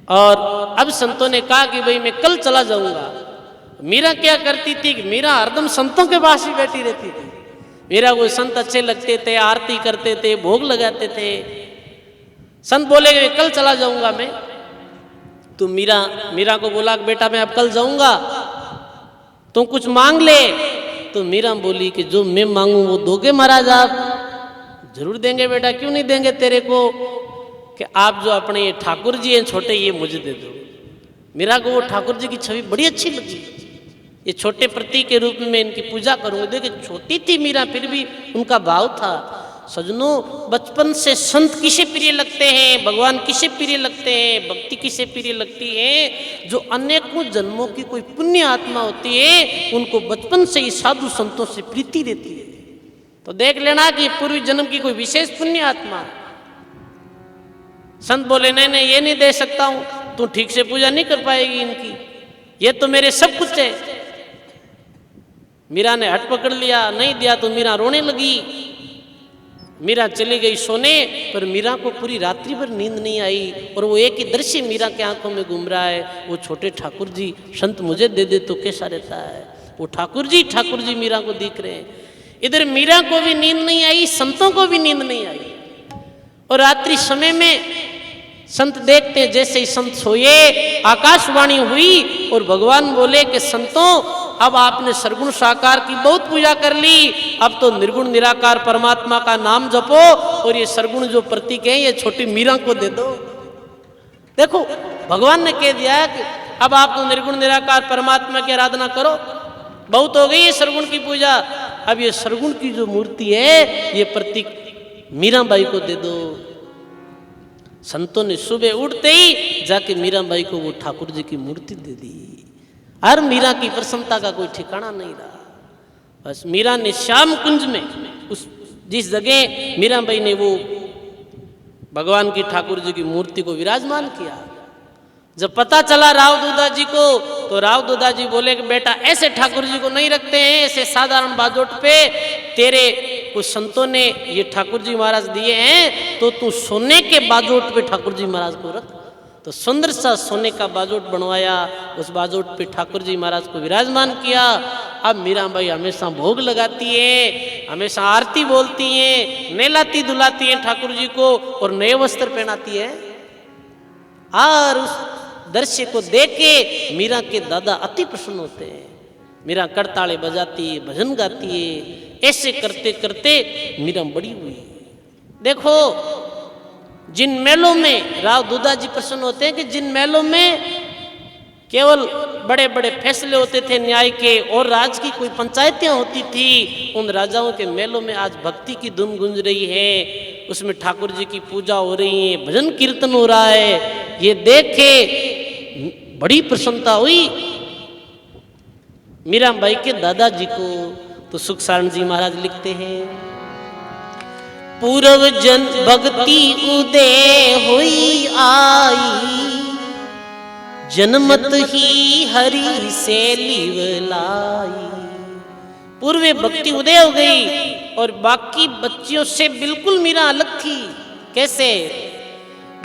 और अब संतों ने कहा कि भाई मैं कल चला जाऊंगा। मीरा क्या करती थी कि मीरा हरदम संतों के पास ही बैठी रहती थी। मीरा को संत अच्छे लगते थे, आरती करते थे, भोग लगाते थे। संत बोले कि कल चला जाऊंगा मैं। तो मीरा को बोला कि बेटा मैं अब कल जाऊंगा, तुम कुछ मांग ले। तो मीरा बोली कि जो मैं मांगू वो दोगे महाराज आप। जरूर देंगे बेटा, क्यों नहीं देंगे तेरे को, कि आप जो अपने ये ठाकुर जी हैं छोटे ये मुझे दे दो। मीरा को वो ठाकुर जी की छवि बड़ी अच्छी लगी, ये छोटे प्रतीक के रूप में इनकी पूजा करूंगी। देखिए छोटी थी मीरा फिर भी उनका भाव था। सजनों बचपन से संत किसे प्रिय लगते हैं, भगवान किसे प्रिय लगते हैं, भक्ति किसे प्रिय लगती है। जो अनेकों जन्मों की कोई पुण्य आत्मा होती है उनको बचपन से ही साधु संतों से प्रीति रहती है। तो देख लेना कि पूर्व जन्म की कोई विशेष पुण्य आत्मा। संत बोले नहीं ये नहीं दे सकता हूं, तू ठीक से पूजा नहीं कर पाएगी इनकी, ये तो मेरे सब कुछ है। मीरा ने हट पकड़ लिया, नहीं दिया तो मीरा रोने लगी। मीरा चली गई सोने, पर मीरा को पूरी रात्रि भर नींद नहीं आई और वो एक ही दृश्य मीरा के आंखों में घूम रहा है, वो छोटे ठाकुर जी। संत मुझे दे दे तो कैसा रहता है। वो ठाकुर जी मीरा को दिख रहे हैं। इधर मीरा को भी नींद नहीं आई, संतों को भी नींद नहीं आई। और रात्रि समय में संत देखते जैसे ही संत सोए आकाशवाणी हुई और भगवान बोले कि संतों अब आपने सरगुण साकार की बहुत पूजा कर ली, अब तो निर्गुण निराकार परमात्मा का नाम जपो और ये सरगुण जो प्रतीक है ये छोटी मीरा को दे दो। देखो भगवान ने कह दिया कि अब आप तो निर्गुण निराकार परमात्मा की आराधना करो, बहुत हो गई है सरगुण की पूजा। अब ये सरगुण की जो मूर्ति है ये प्रतीक मीराबाई को दे दो। संतों ने सुबह उठते ही जाके मीराबाई को वो ठाकुर जी की मूर्ति दे दी। हर मीरा की प्रसन्नता का कोई ठिकाना नहीं रहा। बस मीरा ने श्याम कुंज में उस जिस जगह मीराबाई ने वो भगवान की ठाकुर जी की मूर्ति को विराजमान किया, जब पता चला राव दूधा जी को, तो राव दूधा जी बोले कि बेटा ऐसे ठाकुर जी को नहीं रखते हैं, ऐसे साधारण बाजोट पे तेरे कुछ संतों ने ये ठाकुर जी महाराज दिए हैं, तो तू सोने के बाजोट पे ठाकुर जी महाराज को रख। तो सुंदर सा सोने का बाजोट बनवाया, उस बाजोट पे ठाकुर जी महाराज को विराजमान किया। अब मीराबाई हमेशा भोग लगाती है, हमेशा आरती बोलती है, नहलाती धुलाती है ठाकुर जी को और नए वस्त्र पहनाती है। और उस दृश्य को देख के मीरा के दादा अति प्रसन्न होते हैं। मीरा करताले बजाती है, भजन गाती है। ऐसे करते करते मीरा बड़ी हुई। देखो जिन मेलों में राव दूधा जी प्रसन्न होते हैं कि जिन मेलों में केवल बड़े बड़े फैसले होते थे न्याय के और राज की कोई पंचायतें होती थी, उन राजाओं के मेलों में आज भक्ति की धुन गूंज रही है, उसमें ठाकुर जी की पूजा हो रही है, भजन कीर्तन हो रहा है। ये देख के बड़ी प्रसन्नता हुई मीराबाई के दादाजी को। तो सुखसारण जी महाराज लिखते हैं, पूर्व जन भक्ति उदय हुई आई, जनमत ही हरि से लिवलाई। पूर्व भक्ति उदय हो गई और बाकी बच्चियों से बिल्कुल मीरा अलग थी। कैसे?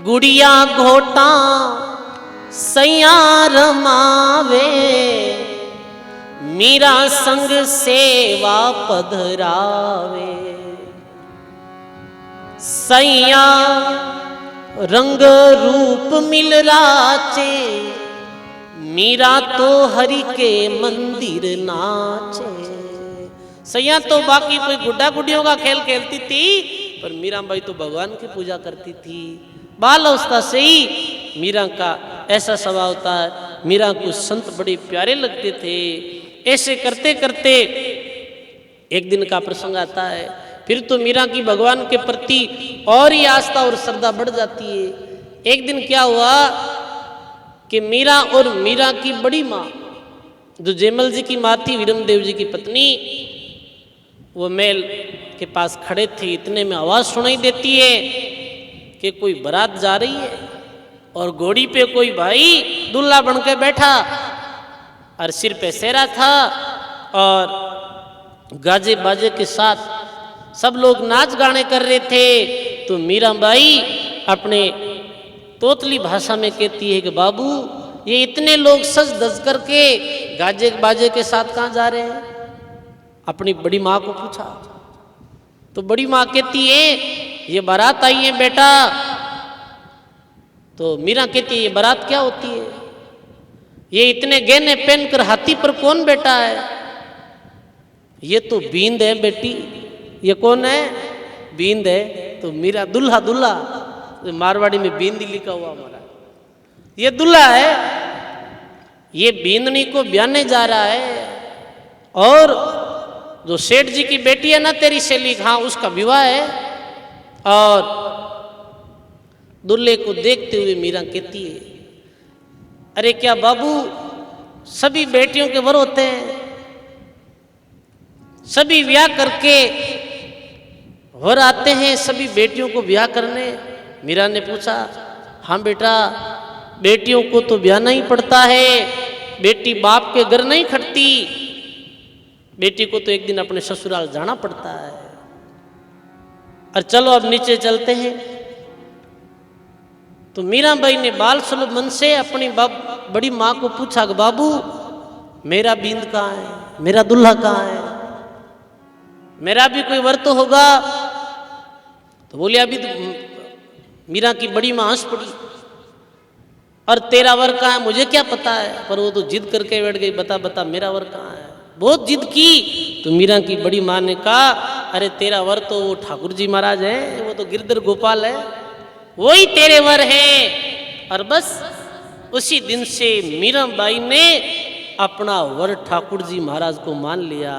गुड़िया घोटा सैया रमावे, मीरा संग सेवा पधरावे। सैया रंग रूप मिल राचे, मीरा तो हरि के मंदिर नाचे। सैया तो बाकी कोई गुड्डा गुड्डियों का खेल खेलती थी, पर मीराबाई तो भगवान की पूजा करती थी। बाल अवस्था से ही मीरा का ऐसा स्वभाव था। मीरा को संत बड़े प्यारे लगते थे। ऐसे करते करते एक दिन का प्रसंग आता है, फिर तो मीरा की भगवान के प्रति और ही आस्था और श्रद्धा बढ़ जाती है। एक दिन क्या हुआ कि मीरा और मीरा की बड़ी माँ, जो जयमल जी की माँ थी, वीरमदेव जी की पत्नी, वो महल के पास खड़े थे। इतने में आवाज़ सुनाई देती है कि कोई बारात जा रही है और घोड़ी पे कोई भाई दूल्हा बन के बैठा और सिर पे सेहरा था और गाजे बाजे के साथ सब लोग नाच गाने कर रहे थे। तो मीराबाई अपने तोतली भाषा में कहती है कि बाबू, ये इतने लोग सज धज करके गाजे बाजे के साथ कहाँ जा रहे हैं? अपनी बड़ी माँ को पूछा तो बड़ी माँ कहती है ये बारात आई है बेटा। तो मीरा कहती है ये बारात क्या होती है? ये इतने गहने पहनकर हाथी पर कौन बैठा है? ये तो बींद है बेटी। ये कौन है? बींद है। तो मीरा दुल्हा दुल्हा, मारवाड़ी में बींद लिखा हुआ हमारा, ये दुल्हा है, ये बींदनी को ब्याने जा रहा है। और जो सेठ जी की बेटी है ना तेरी सहेली, हाँ उसका विवाह है। और दुल्हे को देखते हुए मीरा कहती है, अरे क्या बाबू, सभी बेटियों के वर होते हैं, सभी ब्याह करके वर आते हैं सभी बेटियों को ब्याह करने? मीरा ने पूछा, हाँ बेटा, बेटियों को तो ब्याहना ही पड़ता है। बेटी बाप के घर नहीं खटती, बेटी को तो एक दिन अपने ससुराल जाना पड़ता है। और चलो अब नीचे चलते हैं। तो मीराबाई ने बाल सुलभ मन से अपनी बड़ी माँ को पूछा कि बाबू, मेरा बींद कहाँ है? मेरा दुल्हा कहाँ है? मेरा भी कोई वर तो होगा। तो बोले अभी तो मीरा की बड़ी माँ हंस पड़ी, और तेरा वर कहाँ है? मुझे क्या पता है? पर वो तो जिद करके बैठ गई, बता बता मेरा वर कहाँ है? बहुत जिद की। तो मीरा की बड़ी माँ ने कहा, अरे तेरा वर तो वो ठाकुर जी महाराज है, वो तो गिरधर गोपाल है, वही तेरे वर है। और बस उसी दिन से मीराबाई ने अपना वर ठाकुर जी महाराज को मान लिया।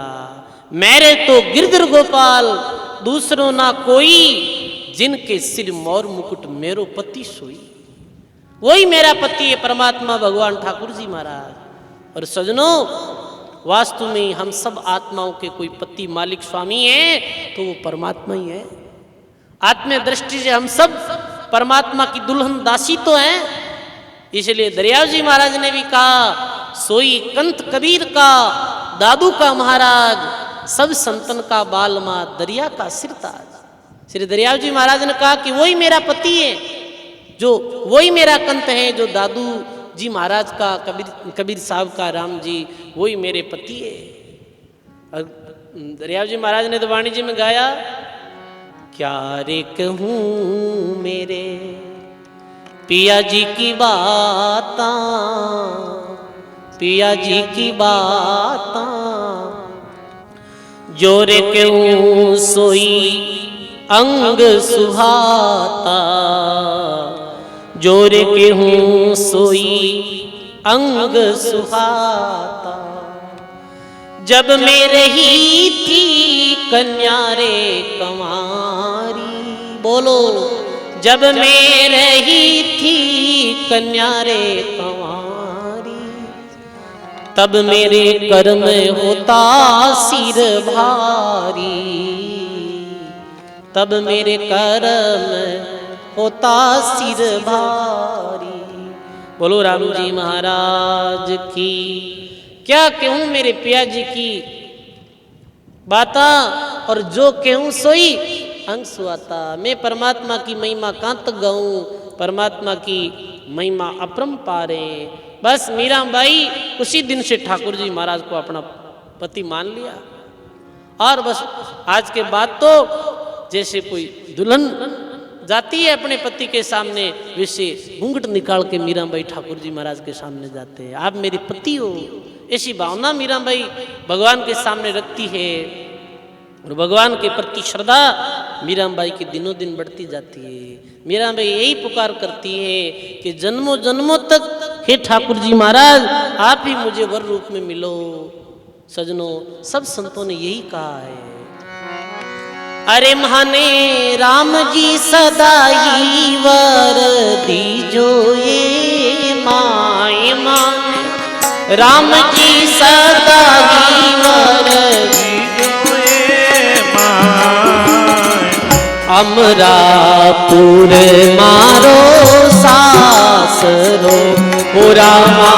मेरे तो गिरधर गोपाल दूसरों ना कोई, जिनके सिर मोर मुकुट मेरो पति सोई। वही मेरा पति है, परमात्मा भगवान ठाकुर जी महाराज। और सजनों, वास्तु में हम सब आत्माओं के कोई पति मालिक स्वामी है तो वो परमात्मा ही है। आत्मीय दृष्टि से हम सब परमात्मा की दुल्हन दासी तो हैं। इसलिए दरियाव जी महाराज ने भी कहा, सोई कंत कबीर का दादू का महाराज, सब संतन का बालमा दरिया का सिरताज। श्री दरियाव जी महाराज ने कहा कि वही मेरा पति है। जो वही मेरा कंत है, जो दादू जी महाराज का, कबीर साहब का, राम जी, वही मेरे पति है। और दरियाव जी महाराज ने तो वाणी जी में गाया, क्या रे कहूँ मेरे पिया जी की बाता, पिया जी की बाता, जोरे कहूँ सोई अंग सुहाता, जोरे कहूँ सोई अंग सुहाता। जब मैं रही थी कन्या रे कंवारी, बोलो, जब मैं रही थी कन्या रे कंवारी, तब मेरे कर में होता सिर भारी, तब मेरे कर में होता सिर भारी। बोलो राम जी महाराज की। क्या कहूँ मेरे पिया जी की बाता, और जो कहूँ सोई अंग सुहाता। मैं परमात्मा की महिमा कहाँ तक गाऊँ, परमात्मा की महिमा अपरंपार है। बस मीराबाई उसी दिन से ठाकुर जी महाराज को अपना पति मान लिया, और बस आज के बाद तो जैसे कोई दुल्हन जाती है अपने पति के सामने, वैसे घूंघट निकाल के मीराबाई ठाकुर जी महाराज के सामने जाते हैं। आप मेरे पति हो, ऐसी भावना मीराबाई भगवान के सामने रखती है, और भगवान के प्रति श्रद्धा मीराबाई की दिनों दिन बढ़ती जाती है। मीराबाई यही पुकार करती है कि जन्मों जन्मों तक हे ठाकुर जी महाराज आप ही मुझे वर रूप में मिलो। सजनों, सब संतों ने यही कहा है। अरे माने राम जी सदा ही वर दीजो ये माए माने, राम जी सदा ही वर दीजो ये माए, अमरापुर मारो सासरो, ओ रामा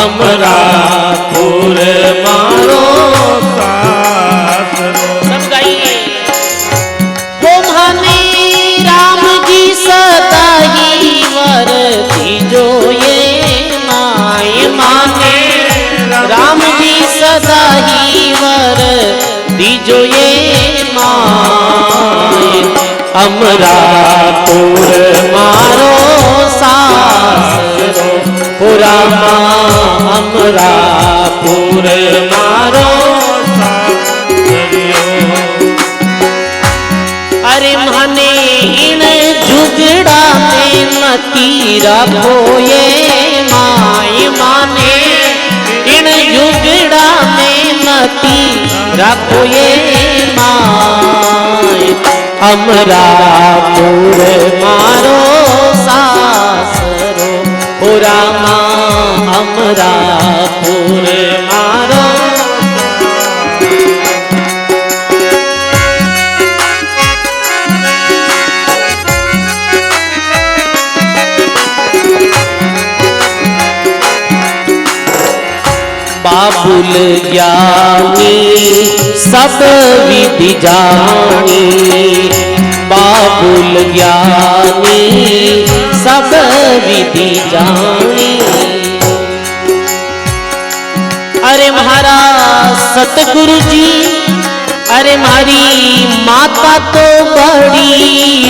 अमरापुर मारो सासरो। सब गाइए। राम जी सदा ही वर दीजो ये माए माने, राम जी सदा ही वर दीजो ये माए, अमरापुर मारो सासरो, ओ रामा अमरापुर मारो सासरो। अरे माने इन जुगड़ा में मती रखो ये माए माने, इन जुगड़ा में मती रखो ये माए, अमरापुर मारो सासरो, ओ रामा अमरापुर मारो। बाबुल ज्ञानी सब विधि जानी, बाबुल ज्ञानी सब विधि जानी। अरे महाराज सतगुरु जी, अरे मारी माता तो बड़ी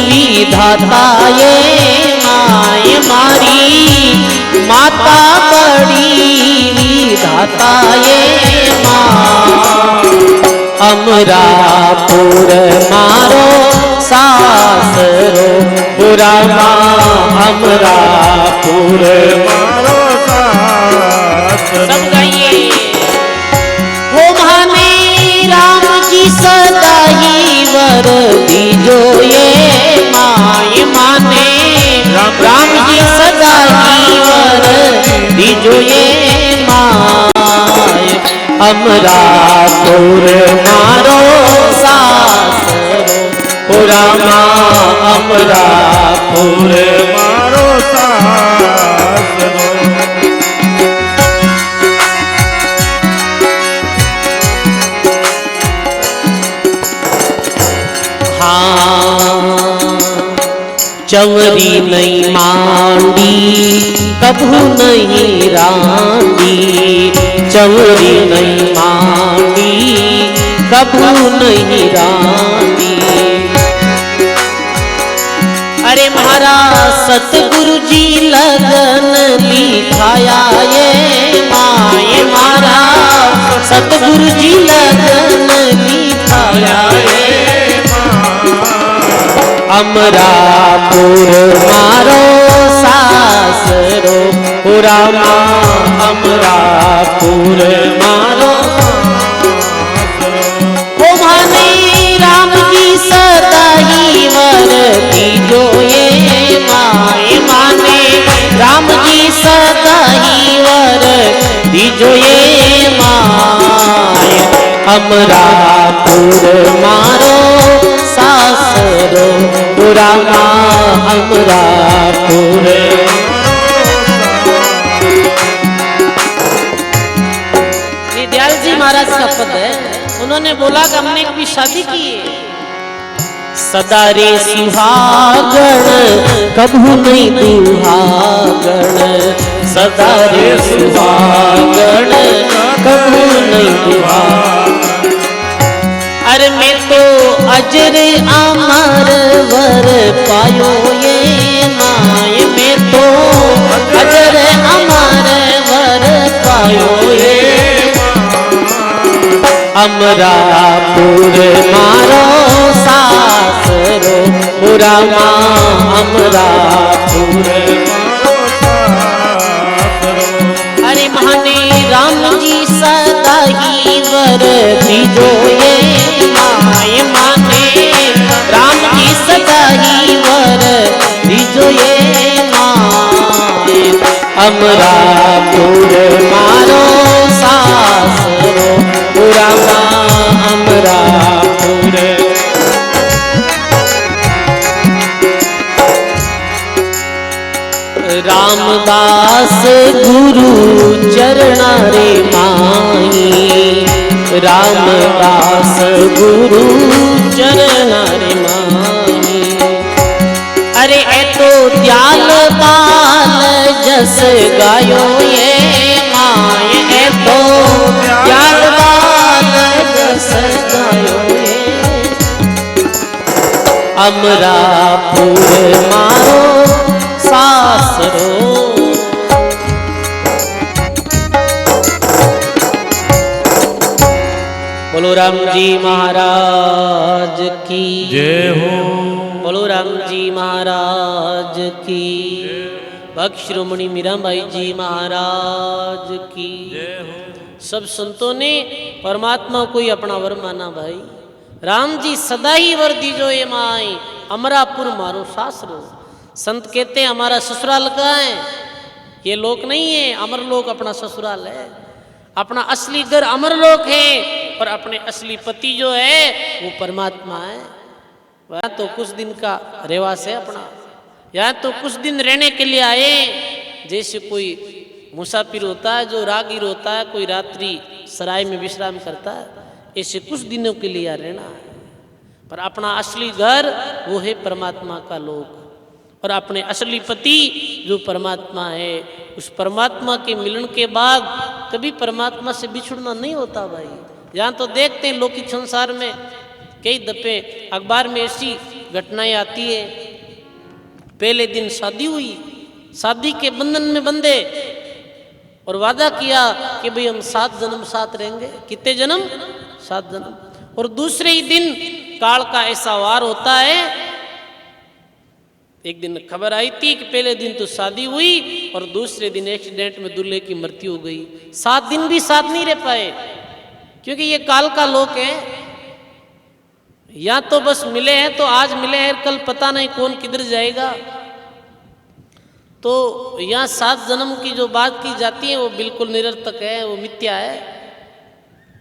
विधाता ये माए, मारी माता बड़ी विधाता ये माँ, अमरापुर मारो सासरो, ओ रामा अमरापुर मारो सासरो। सब गाइए। वो माने राम जी सदा ही वर दीजो ये माए माने, राम जी सदा ही वर दीजो ये माए, अमरापुर मारो सासरो, ओ रामा अमरापुर मारो सासरो। हाँ चवरी नहीं मांडी कभू नहीं रांडी, चवरी नहीं मांडी कभू नहीं रांडी। अरे महाराज सतगुरु जी लगन लिखाया ये माए, महाराज सतगुरु जी लगन लिखाया ये अमरापुर मारो सासरो रामा, अमरापुर मारो ओ माने राम जी सदा ही वरती जो ये माए, माने राम जी सदा ही वरती जो ये माए अमरापुर मारो सासरो रामा, अमरापुर। ये दयाल जी महाराज का पद है। उन्होंने बोला कि हमने कभी शादी की है, सदा रे सुहागण कभू नहीं दुहागण, सदा रे सुहागण कभू नहीं दुहागण। अरे मैं तो अजर अमर वर पायो ये माए, मैं तो अजर अमर वर पायो ये अमरापुर मारो सासरो रामा, अमरापुर। अरे महाने राम जी सदा ही वरती जो ये माए, माने राम जी सदा ही वरती जो ये माए अमरापुर मारो सासरो रामा, अमरापुर। रामदास गुरु चरणा रे माई, रामदास गुरु चरणा रे माई। अरे ए तो दयाल बाल जस गायो ये माए, ए तो दयाल बाल जस गायो ये अमरापुर मारो सासरो। बोलो राम जी महाराज की जय हो, बोलो राम जी महाराज की, भक्त शिरोमणि मीराबाई जी महाराज की जय हो। सब संतों ने परमात्मा को ही अपना वर माना भाई। राम जी सदा ही वर दीजो ये माई, अमरापुर मारो सासरो। संत कहते हैं हमारा ससुराल कहाँ है? ये लोक नहीं है, अमरलोक अपना ससुराल है। अपना असली घर अमरलोक है और अपने असली पति जो है वो परमात्मा है। वह तो कुछ दिन का रेवास है अपना, यहाँ तो कुछ दिन रहने के लिए आए। जैसे कोई मुसाफिर होता है, जो रागीर होता है, कोई रात्रि सराय में विश्राम करता है, ऐसे कुछ दिनों के लिए रहना है। पर अपना असली घर वो है परमात्मा का लोक, और अपने असली पति जो परमात्मा है, उस परमात्मा के मिलन के बाद कभी परमात्मा से बिछुड़ना नहीं होता भाई। यहाँ तो देखते हैं लौकिक संसार में कई दफे अखबार में ऐसी घटनाएं आती है। पहले दिन शादी हुई, शादी के बंधन में बंधे और वादा किया कि भाई हम 7 जन्म साथ रहेंगे। कितने जन्म? 7 जन्म। और दूसरे ही दिन काल का ऐसा वार होता है। एक दिन खबर आई थी कि पहले दिन तो शादी हुई और दूसरे दिन एक्सीडेंट में दूल्हे की मृत्यु हो गई। 7 दिन भी साथ नहीं रह पाए, क्योंकि ये काल का लोक है। या तो बस मिले हैं तो आज मिले हैं, कल पता नहीं कौन किधर जाएगा। तो यहाँ 7 जन्म की जो बात की जाती है वो बिल्कुल निरर्थक है, वो मिथ्या है।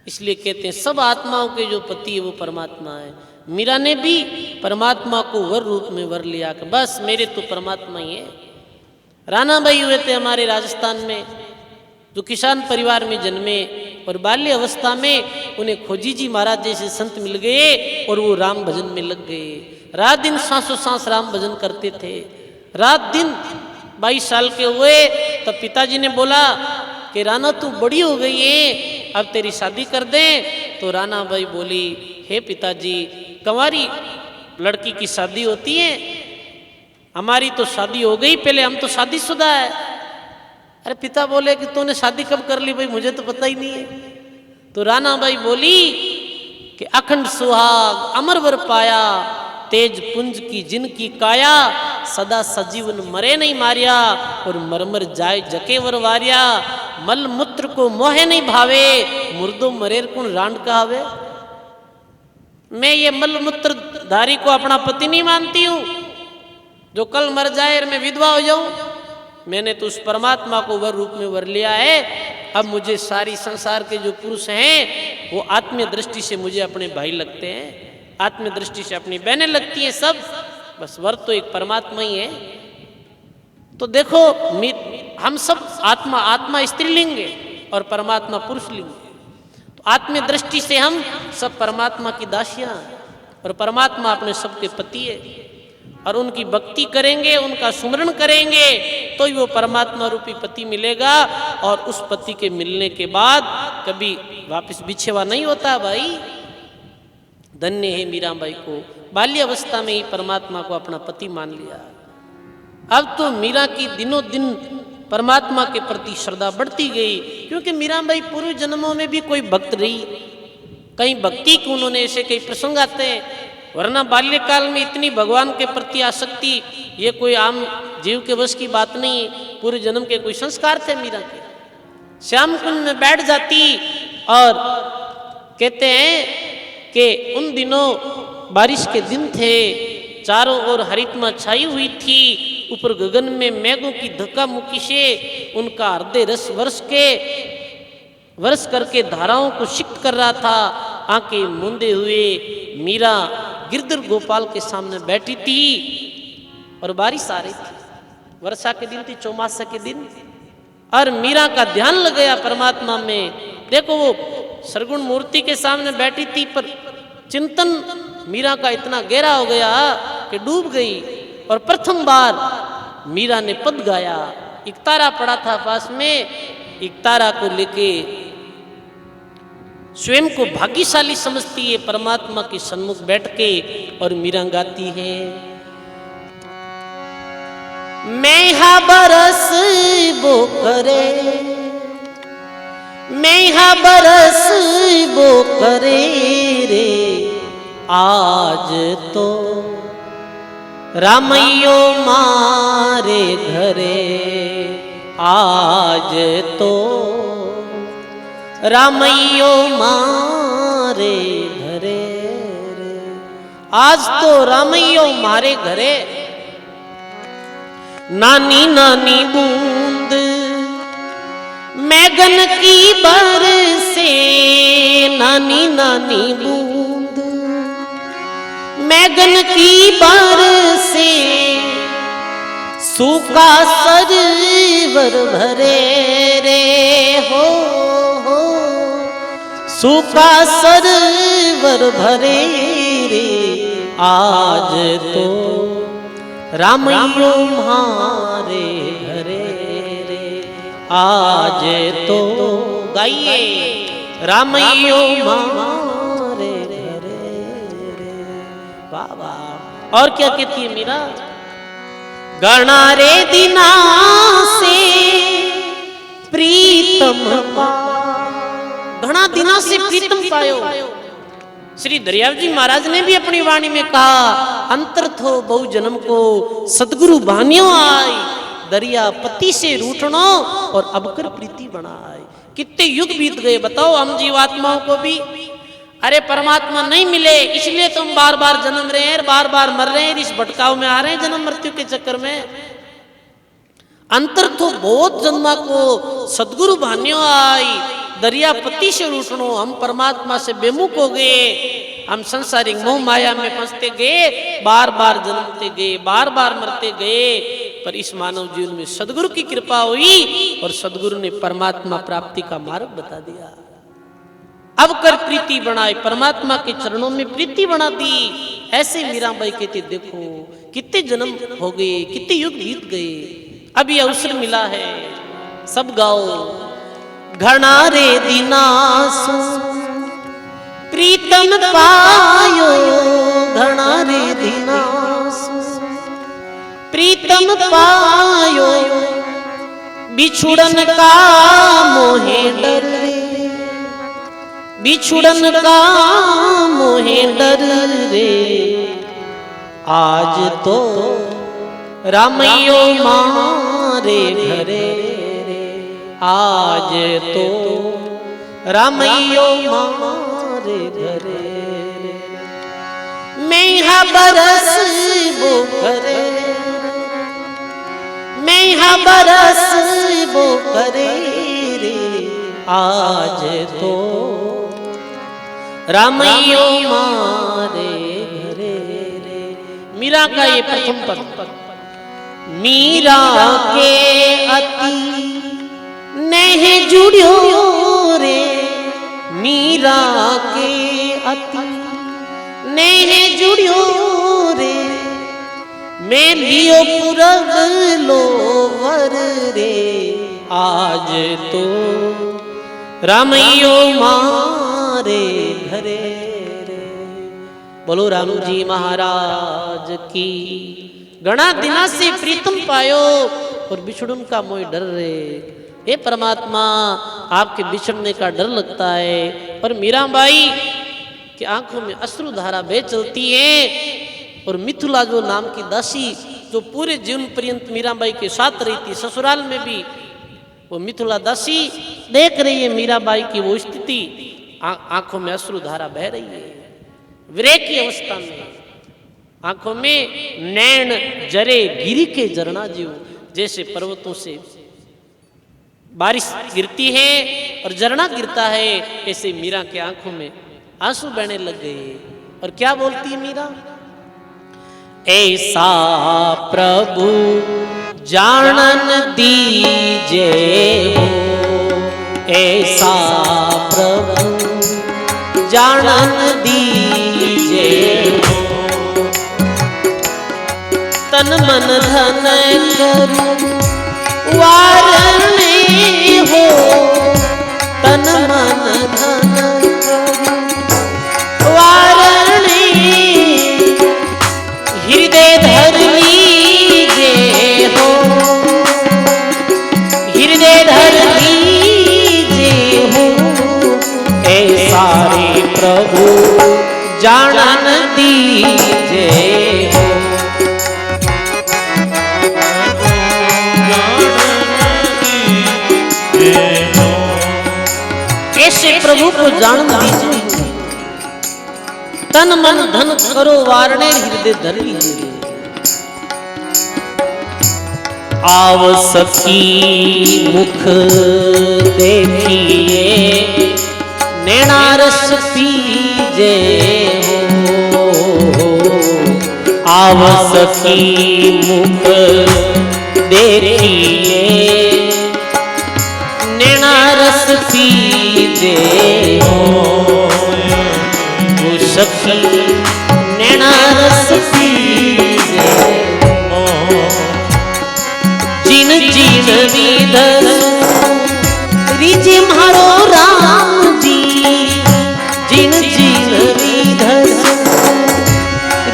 इसलिए कहते हैं सब आत्माओं के जो पति है वो परमात्मा है। मीरा ने भी परमात्मा को वर रूप में वर लिया कि बस मेरे तो परमात्मा ही है। राणा भाई हुए थे हमारे राजस्थान में, जो किसान परिवार में जन्मे और बाल्य अवस्था में उन्हें खोजी जी महाराज जैसे संत मिल गए और वो राम भजन में लग गए। रात दिन सांसों सांस राम भजन करते थे। रात दिन 22 साल के हुए तब पिताजी ने बोला कि राना तू बड़ी हो गई है, अब तेरी शादी कर दें। तो राना बाई बोली, हे पिताजी, कंवारी लड़की की शादी होती है, हमारी तो शादी हो गई पहले, हम तो शादीशुदा है। अरे पिता बोले कि तूने शादी कब कर ली भाई, मुझे तो पता ही नहीं है। तो राना बाई बोली कि अखंड सुहाग अमर वर पाया, तेज पुंज की जिनकी काया, सदा सजीवन मरे नहीं मारिया, और मरमर जाय जके वर वारिया। मल मूत्र को मोहे नहीं भावे, मुर्दो मरेर कुण रांड कहावे। मैं ये मल मूत्र धारी को अपना पति नहीं मानती हूं, जो कल मर जाए और मैं विधवा हो जाऊं। मैंने तो उस परमात्मा को वर रूप में वर लिया है। अब मुझे सारी संसार के जो पुरुष हैं वो आत्मीय दृष्टि से मुझे अपने भाई लगते हैं, आत्मीय दृष्टि से अपनी बहनें लगती हैं सब, बस वर तो एक परमात्मा ही है। तो देखो हम सब आत्मा स्त्रीलिंग है और परमात्मा पुरुषलिंग है। तो आत्मीय दृष्टि से हम सब परमात्मा की दासियां, और परमात्मा अपने सबके पति है। और उनकी भक्ति करेंगे, उनका सुमरण करेंगे तो ही वो परमात्मा रूपी पति मिलेगा। और उस पति के मिलने के बाद कभी वापस बिछेवा नहीं होता भाई। धन्य है मीराबाई को, बाल्यावस्था में ही परमात्मा को अपना पति मान लिया। अब तो मीरा की दिनों दिन परमात्मा के प्रति श्रद्धा बढ़ती गई, क्योंकि मीराबाई पूर्व जन्मों में भी कोई भक्त रही। कई भक्ति के उन्होंने ऐसे कई प्रसंग आते हैं, वरना बाल्यकाल में इतनी भगवान के प्रति आसक्ति ये कोई आम जीव के वश की बात नहीं। पूरे जन्म के कोई संस्कार थे मीरा के। श्याम कुंज में बैठ जाती और कहते हैं कि उन दिनों बारिश के दिन थे, चारों ओर हरितमा छाई हुई थी, ऊपर गगन में मेघों की धक्का मुक्की से उनका हृदय रस वर्ष करके धाराओं को सिक्त कर रहा था। आंखें मूंदे हुए मीरा गिरधर गोपाल के सामने बैठी थी और बारिश आ रही थी, वर्षा के दिन थी, चौमासा के दिन। और मीरा का ध्यान लग गया परमात्मा में। देखो वो सरगुण मूर्ति के सामने बैठी थी, पर चिंतन मीरा का इतना गहरा हो गया कि डूब गई। और प्रथम बार मीरा ने पद गाया। एक तारा पड़ा था पास में, एक तारा को लेके स्वयं को भाग्यशाली समझती है परमात्मा के सन्मुख बैठ के, और मीरा गाती है, मैं हा बरस वो करे, मैं हा बरस वो करे रे, आज तो रामैयो मारे घरे, आज तो रामैयो मारे घरे रे, आज तो रामैयो मारे घरे। नानी नानी बूंद मैगन की बरसे, नानी नानी बूंद मैगन की बरसे, सूखा सरवर भरे रे हो, सूखा सरवर भरे रे, आज तो रामैयो मारे घरे रे, आज तो गाइए रामैयो मारे घरे रे। वाह वाह। और क्या कहती है मीरा, गणा रे दिना से प्रीतम पा, घना दिना से प्रीतम पायो। श्री दरियाव जी महाराज ने भी अपनी वाणी में कहा, अंतर थो बहु जन्म को सदगुरु भानियो आई, दरिया पति से रूठनो और अब कर प्रीति बनाए। कितने युग बीत गए बताओ हम जीवात्माओं को भी। अरे परमात्मा नहीं मिले इसलिए तुम बार बार जन्म रहे हैं, बार बार मर रहे हैं, इस भटकाव में आ रहे हैं जन्म मृत्यु के चक्कर में। अंतर तो बहुत जन्मा को सदगुरु भानियो आई, दरिया पति से रूठनो, हम परमात्मा से बेमुख हो गए, हम संसारिक मोह माया में फंसते गए, बार बार जन्मते गए, बार बार मरते गए। पर इस मानव जीवन में सदगुरु की कृपा हुई और सदगुरु ने परमात्मा प्राप्ति का मार्ग बता दिया। अब कर प्रीति बनाए, परमात्मा के चरणों में प्रीति बना दी। ऐसे मीराबाई कहती देखो कितने जन्म हो गए, कितने युग बीत गए, अब ये अवसर मिला है, सब गाओ। घना रे दिनासु प्रीतम पायो, घना रे दिनासु प्रीतम पायो, बिछुड़न का मोहे डर रे, बिछुड़न का मोहे डर रे, आज तो रामैयो मारे घरे रे, आज तो रामैयो मारे घरे रे, मैं हा बरस वो करे, मैं हा बरस वो करे रे, आज तो रामैयो मारे घरे रे। मीरा का ये प्रथम पद, मीरा के अति नेह जुड़ियो रे, मीरा के अति नेह जुड़ियो रे, मैं लियो पुरब लोवर रे, आज तो रामैयो मारे घरे रे। बोलो राम जी महाराज की। घना दिना से प्रीतम पायो और बिछुड़न का मोह डर रे। हे परमात्मा, आपके बिछड़ने का डर लगता है, पर मीराबाई की आंखों में अश्रुधारा बह चलती है। और मिथिला जो नाम की दासी जो पूरे जीवन पर्यंत मीराबाई के साथ रही थी, ससुराल में भी वो मिथिला दासी देख रही है मीराबाई की वो स्थिति, आंखों में अश्रुधारा बह रही है। विरह की अवस्था में आंखों में नैन जरे गिरी के झरना जीव, जैसे पर्वतों से बारिश गिरती है और झरना गिरता है, ऐसे मीरा के आंखों में आंसू बहने लग गए। और क्या बोलती है मीरा? ऐसा प्रभु जानन दीजे हो, ऐसा प्रभु जानन दीजे हो, तन मन धन करूं वारने हो, तन मन धन करूं वारने, हृदय धर लीजे हो, हृदय धर लीजे हो, ऐसा रे प्रभु जानन दीजे हो। ऐसे प्रभु को जान दीजिए, तन मन धन करो वारणे, हृदय धर लीजिए। आव सखी मुख देखिए, नैना रस पीजे हो, आव सखी मुख देखिए, नैना रस पीजे हो, वो सखी नैना रस पीजे हो, जिन जिन विधर रिझे मारो राम जी, जिन जिन विधर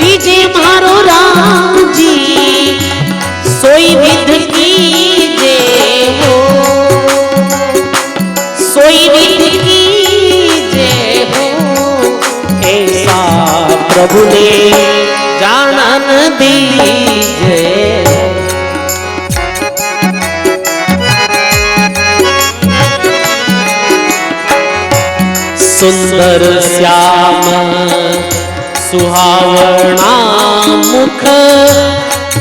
रिझे मारो राम जी, सोई विध कीजे हो, सोई विध कीजे हो, ऐसा प्रभु ने जानन दीजे। सुंदर श्याम सुहावना मुख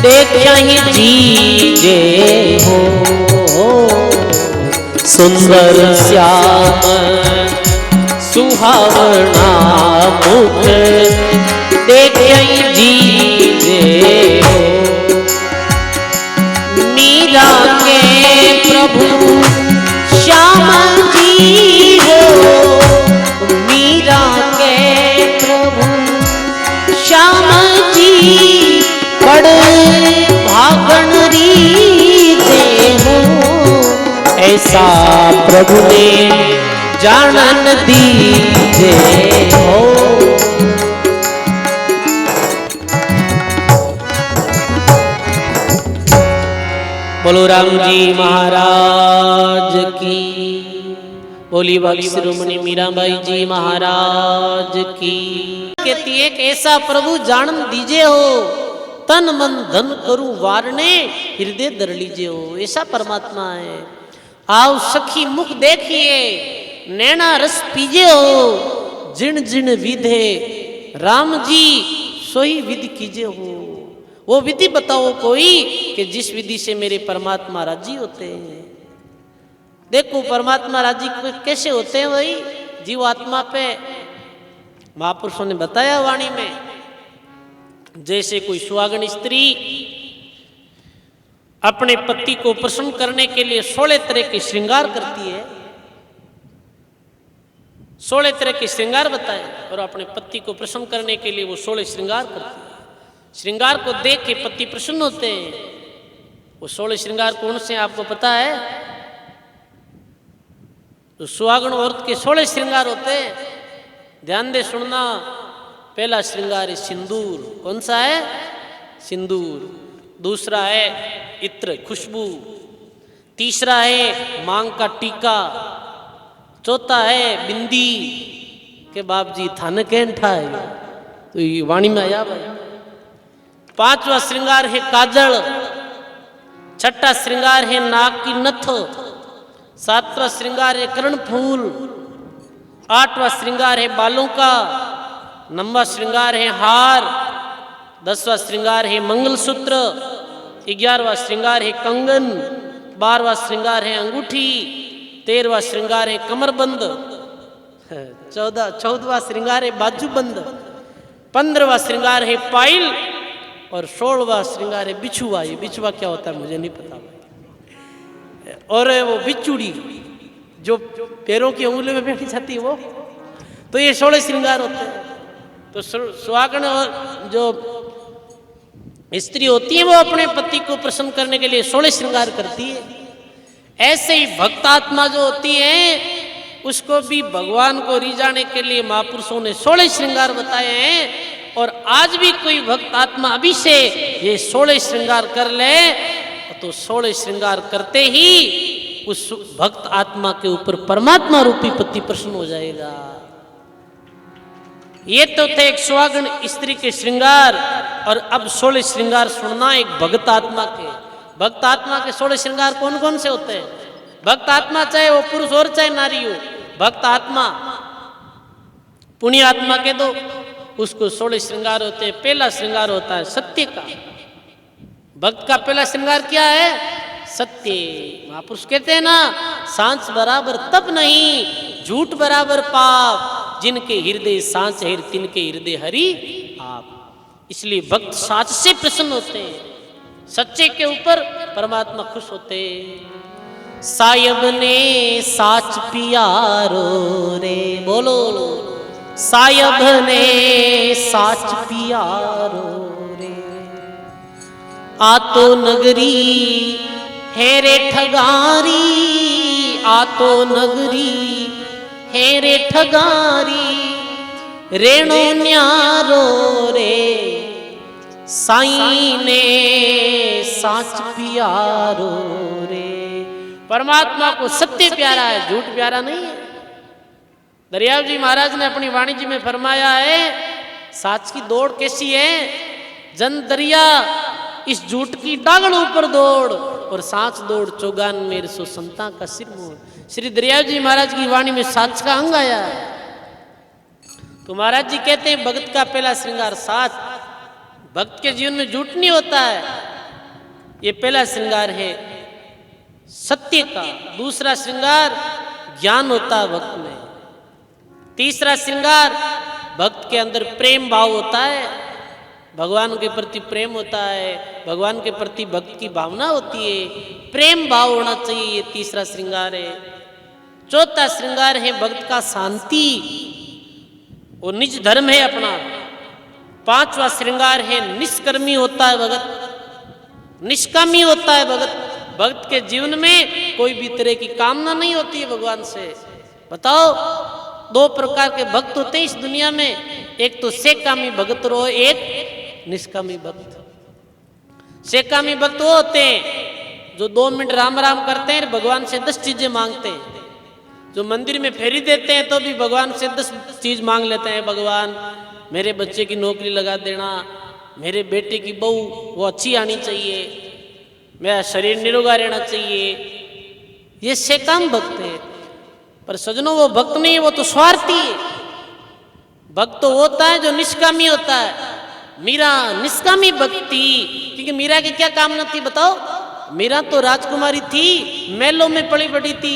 देखहि जीजे हो, सुंदर श्याम सुहावना मुख देखहि जीजे हो, मीरा के प्रभु श्याम जी हो, मीरा के प्रभु श्याम ऐसा प्रभु ने जानन दीजे हो। बोलो राम जी महाराज की, बोली बाली शिरोमणि मीराबाई जी महाराज की। कहती है कि ऐसा प्रभु जानन दीजे हो, तन मन धन करूं वारने, हृदय धर लीजिए हो। ऐसा परमात्मा है। आओ सखी मुख देखिए, नैना रस पीजे हो। जिन जिन विधे राम जी सोई विधि कीजे हो। वो विधि बताओ कोई कि जिस विधि से मेरे परमात्मा राजी होते हैं। देखो परमात्मा राजी कैसे होते हैं, वही जीव आत्मा पे महापुरुषों ने बताया वाणी में। जैसे कोई सुहागन स्त्री अपने पति को प्रसन्न करने के लिए 16 तरह के श्रृंगार करती है, 16 तरह के श्रृंगार बताए, और अपने पति को प्रसन्न करने के लिए वो 16 श्रृंगार करती है। श्रृंगार को देख के पति प्रसन्न होते हैं। वो 16 श्रृंगार कौन से आपको पता है? तो सुहागन औरत के 16 श्रृंगार होते हैं। ध्यान दे सुनना। पहला श्रृंगार है सिंदूर। कौन सा है? सिंदूर। दूसरा है इत्र, खुशबू। तीसरा है मांग का टीका। चौथा है बिंदी के बाप जी थाने कैंठा है, तो ये वाणी में आया भाई। पांचवा श्रृंगार है काजल। छठा श्रृंगार है नाक की नथ। सातवां श्रृंगार है कर्ण फूल। आठवां श्रृंगार है बालों का। नौवां श्रृंगार है हार। 10वां श्रृंगार है मंगलसूत्र। 11वां श्रृंगार है कंगन। 12वां श्रृंगार है अंगूठी। 13वां श्रृंगार है कमरबंद। 14वां श्रृंगार है बाजूबंद। 15वां श्रृंगार है पायल। और 16वां श्रृंगार है बिछुआ। ये बिछुआ क्या होता है मुझे नहीं पता भाई। और वो बिचुड़ी जो पैरों की उंगली में बैठी जाती है वो। तो ये 16 श्रृंगार होते हैं। तो सुहागन और जो स्त्री होती है वो अपने पति को प्रसन्न करने के लिए 16 श्रृंगार करती है। ऐसे ही भक्त आत्मा जो होती है उसको भी भगवान को रिझाने के लिए महापुरुषों ने 16 श्रृंगार बताए हैं। और आज भी कोई भक्त आत्मा अभी से ये 16 श्रृंगार कर ले तो 16 श्रृंगार करते ही उस भक्त आत्मा के ऊपर परमात्मा रूपी पति प्रसन्न हो जाएगा। ये तो थे एक सुहागन स्त्री के श्रृंगार। और अब 16 श्रृंगार सुनना एक भक्त आत्मा के। भक्त आत्मा के 16 श्रृंगार कौन कौन से होते हैं? भक्त आत्मा चाहे वो पुरुष और चाहे नारी हो, भक्त आत्मा। पुण्य आत्मा के दो उसको 16 श्रृंगार होते हैं। पहला श्रृंगार होता है सत्य का। भक्त का पहला श्रृंगार क्या है? सत्य। महापुरुष कहते हैं ना, सांच बराबर तप नहीं, झूठ बराबर पाप। जिनके हृदय सांच है तिनके हृदय हरि आप। इसलिए भक्त साच से प्रसन्न होते हैं। सच्चे के ऊपर परमात्मा खुश होते हैं। सायब ने साच पियारो रे, बोलो सायब ने साच पियारो रे। आतो नगरी है रे ठगारी, आतो नगरी है रे ठगारी। रेणो न्यारो रे साईं ने साच पियारो रे। परमात्मा को सत्य प्यारा है, झूठ प्यारा नहीं है। दरियाव जी महाराज ने अपनी वाणी जी में फरमाया है, साच की दौड़ कैसी है? जन दरिया इस झूठ की डागड़ ऊपर दौड़, और सांच दौड़ चौगान मेरे सो संता का सिर मोड़। श्री दरियाव जी महाराज की वाणी में साच का अंग आया है। तो महाराज जी कहते हैं भक्त का पहला श्रृंगार साच। भक्त के जीवन में झूठ नहीं होता है। ये पहला श्रृंगार है सत्य का। दूसरा श्रृंगार ज्ञान होता है भक्त में। तीसरा श्रृंगार भक्त के अंदर प्रेम भाव होता है। भगवान के प्रति प्रेम होता है, भगवान के प्रति भक्त की भावना होती है, प्रेम भाव होना चाहिए। ये तीसरा श्रृंगार है। चौथा श्रृंगार है भक्त का शांति, वो निज धर्म है अपना। पांचवा श्रृंगार है निष्कर्मी होता है भगत, निष्कामी होता है भगत। भक्त के जीवन में कोई भी तरह की कामना नहीं होती है भगवान से। बताओ, दो प्रकार के भक्त होते हैं इस दुनिया में, एक तो सेकामी भक्त और एक निष्कामी भक्त। सेकामी भक्त वो होते हैं जो 2 मिनट राम राम करते हैं, भगवान से 10 चीजें मांगते हैं। जो मंदिर में फेरी देते हैं तो भी भगवान से 10 चीज मांग लेते हैं, भगवान मेरे बच्चे की नौकरी लगा देना, मेरे बेटे की बहू वो अच्छी आनी चाहिए, मेरा शरीर निरोगा रहना चाहिए। ये सेकाम भक्त है। पर सजनों, वो भक्त नहीं, वो तो स्वार्थी है। भक्त तो होता है जो निष्कामी होता है। मीरा निष्कामी भक्ति, क्योंकि मीरा की क्या कामना थी बताओ? मीरा तो राजकुमारी थी, महलों में पली बड़ी थी,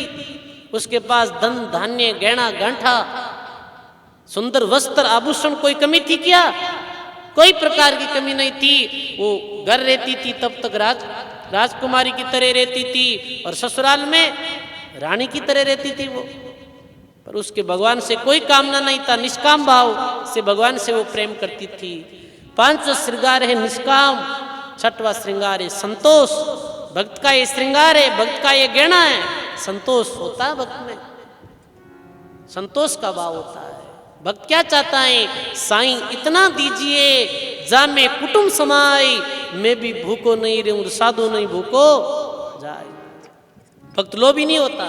उसके पास धन धान्य गहना गांठा सुंदर वस्त्र आभूषण, कोई कमी थी क्या? कोई प्रकार की कमी नहीं थी। वो घर रहती थी तब तक राजकुमारी की तरह रहती थी, और ससुराल में रानी की तरह रहती थी वो। पर उसके भगवान से कोई कामना नहीं था, निष्काम भाव से भगवान से वो प्रेम करती थी। 5वां श्रृंगार है निष्काम, 6वां श्रृंगार है संतोष। भक्त का ये श्रृंगार है, भक्त का ये गहना है। संतोष होता है भक्त में, संतोष का भाव होता है। भक्त क्या चाहता है? साईं इतना दीजिए जा मैं कुटुंब समाई, मैं भी भूखो नहीं रहूं साधु नहीं भूखो जाए। भक्त लोभी नहीं होता।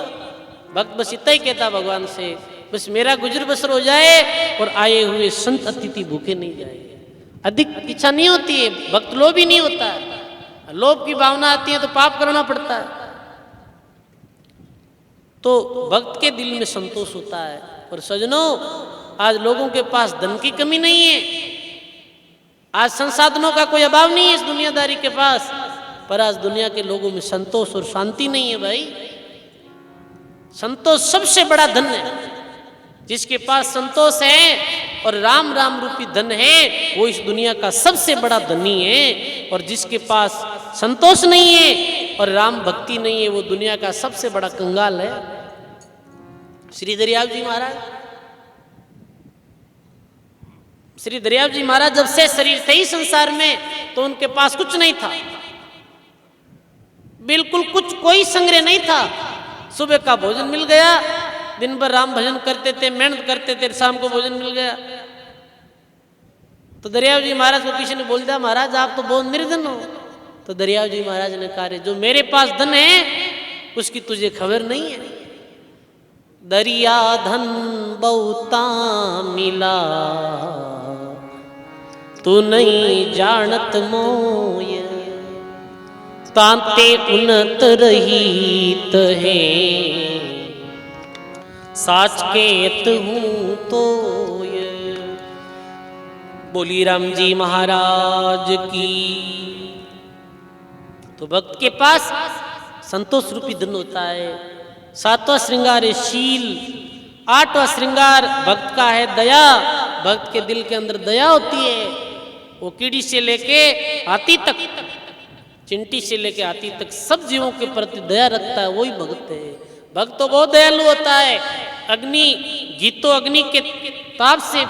भक्त बस इतना ही कहता भगवान से, बस मेरा गुजर बसर हो जाए और आए हुए संत अतिथि भूखे नहीं जाए। अधिक इच्छा नहीं होती है। भक्त लोभी नहीं होता है। लोभ की भावना आती है तो पाप करना पड़ता है। तो भक्त के दिल में संतोष होता है। और सजनों, आज लोगों के पास धन की कमी नहीं है, आज संसाधनों का कोई अभाव नहीं है इस दुनियादारी के पास, पर आज दुनिया के लोगों में संतोष और शांति नहीं है भाई। संतोष सबसे बड़ा धन है। जिसके पास संतोष है और राम राम रूपी धन है, वो इस दुनिया का सबसे बड़ा धनी है। और जिसके पास संतोष नहीं है और राम भक्ति नहीं है, वो दुनिया का सबसे बड़ा कंगाल है। श्री दरियाव जी महाराज, श्री दरियाव जी महाराज जब से शरीर थे ही संसार में, तो उनके पास कुछ नहीं था, बिल्कुल कुछ, कोई संग्रह नहीं था। सुबह का भोजन मिल गया, दिन भर राम भजन करते थे, मेहनत करते थे, शाम को भोजन मिल गया। तो दरियाव जी महाराज को किसी ने बोल दिया, महाराज आप तो बहुत निर्धन हो। तो दरियाव जी महाराज ने कहा, जो मेरे पास धन है उसकी तुझे खबर नहीं है। दरिया धन बहुता मिला, तू नहीं जानत मोय, तांते उन्नत रहीत है, साच केत हूँ तो। बोली राम जी महाराज की। तो भक्त के पास संतोष रूपी धन होता है। 7वां श्रृंगार है शील। 8वां श्रृंगार भक्त का है दया। भक्त के दिल के अंदर दया होती है। वो कीड़ी से लेके हाथी तक, चिंटी से लेके हाथी तक सब जीवों के प्रति दया रखता है, वही भक्त है। भक्त तो बहुत दयालु होता है। अग्नि, घी तो अग्नि के ताप से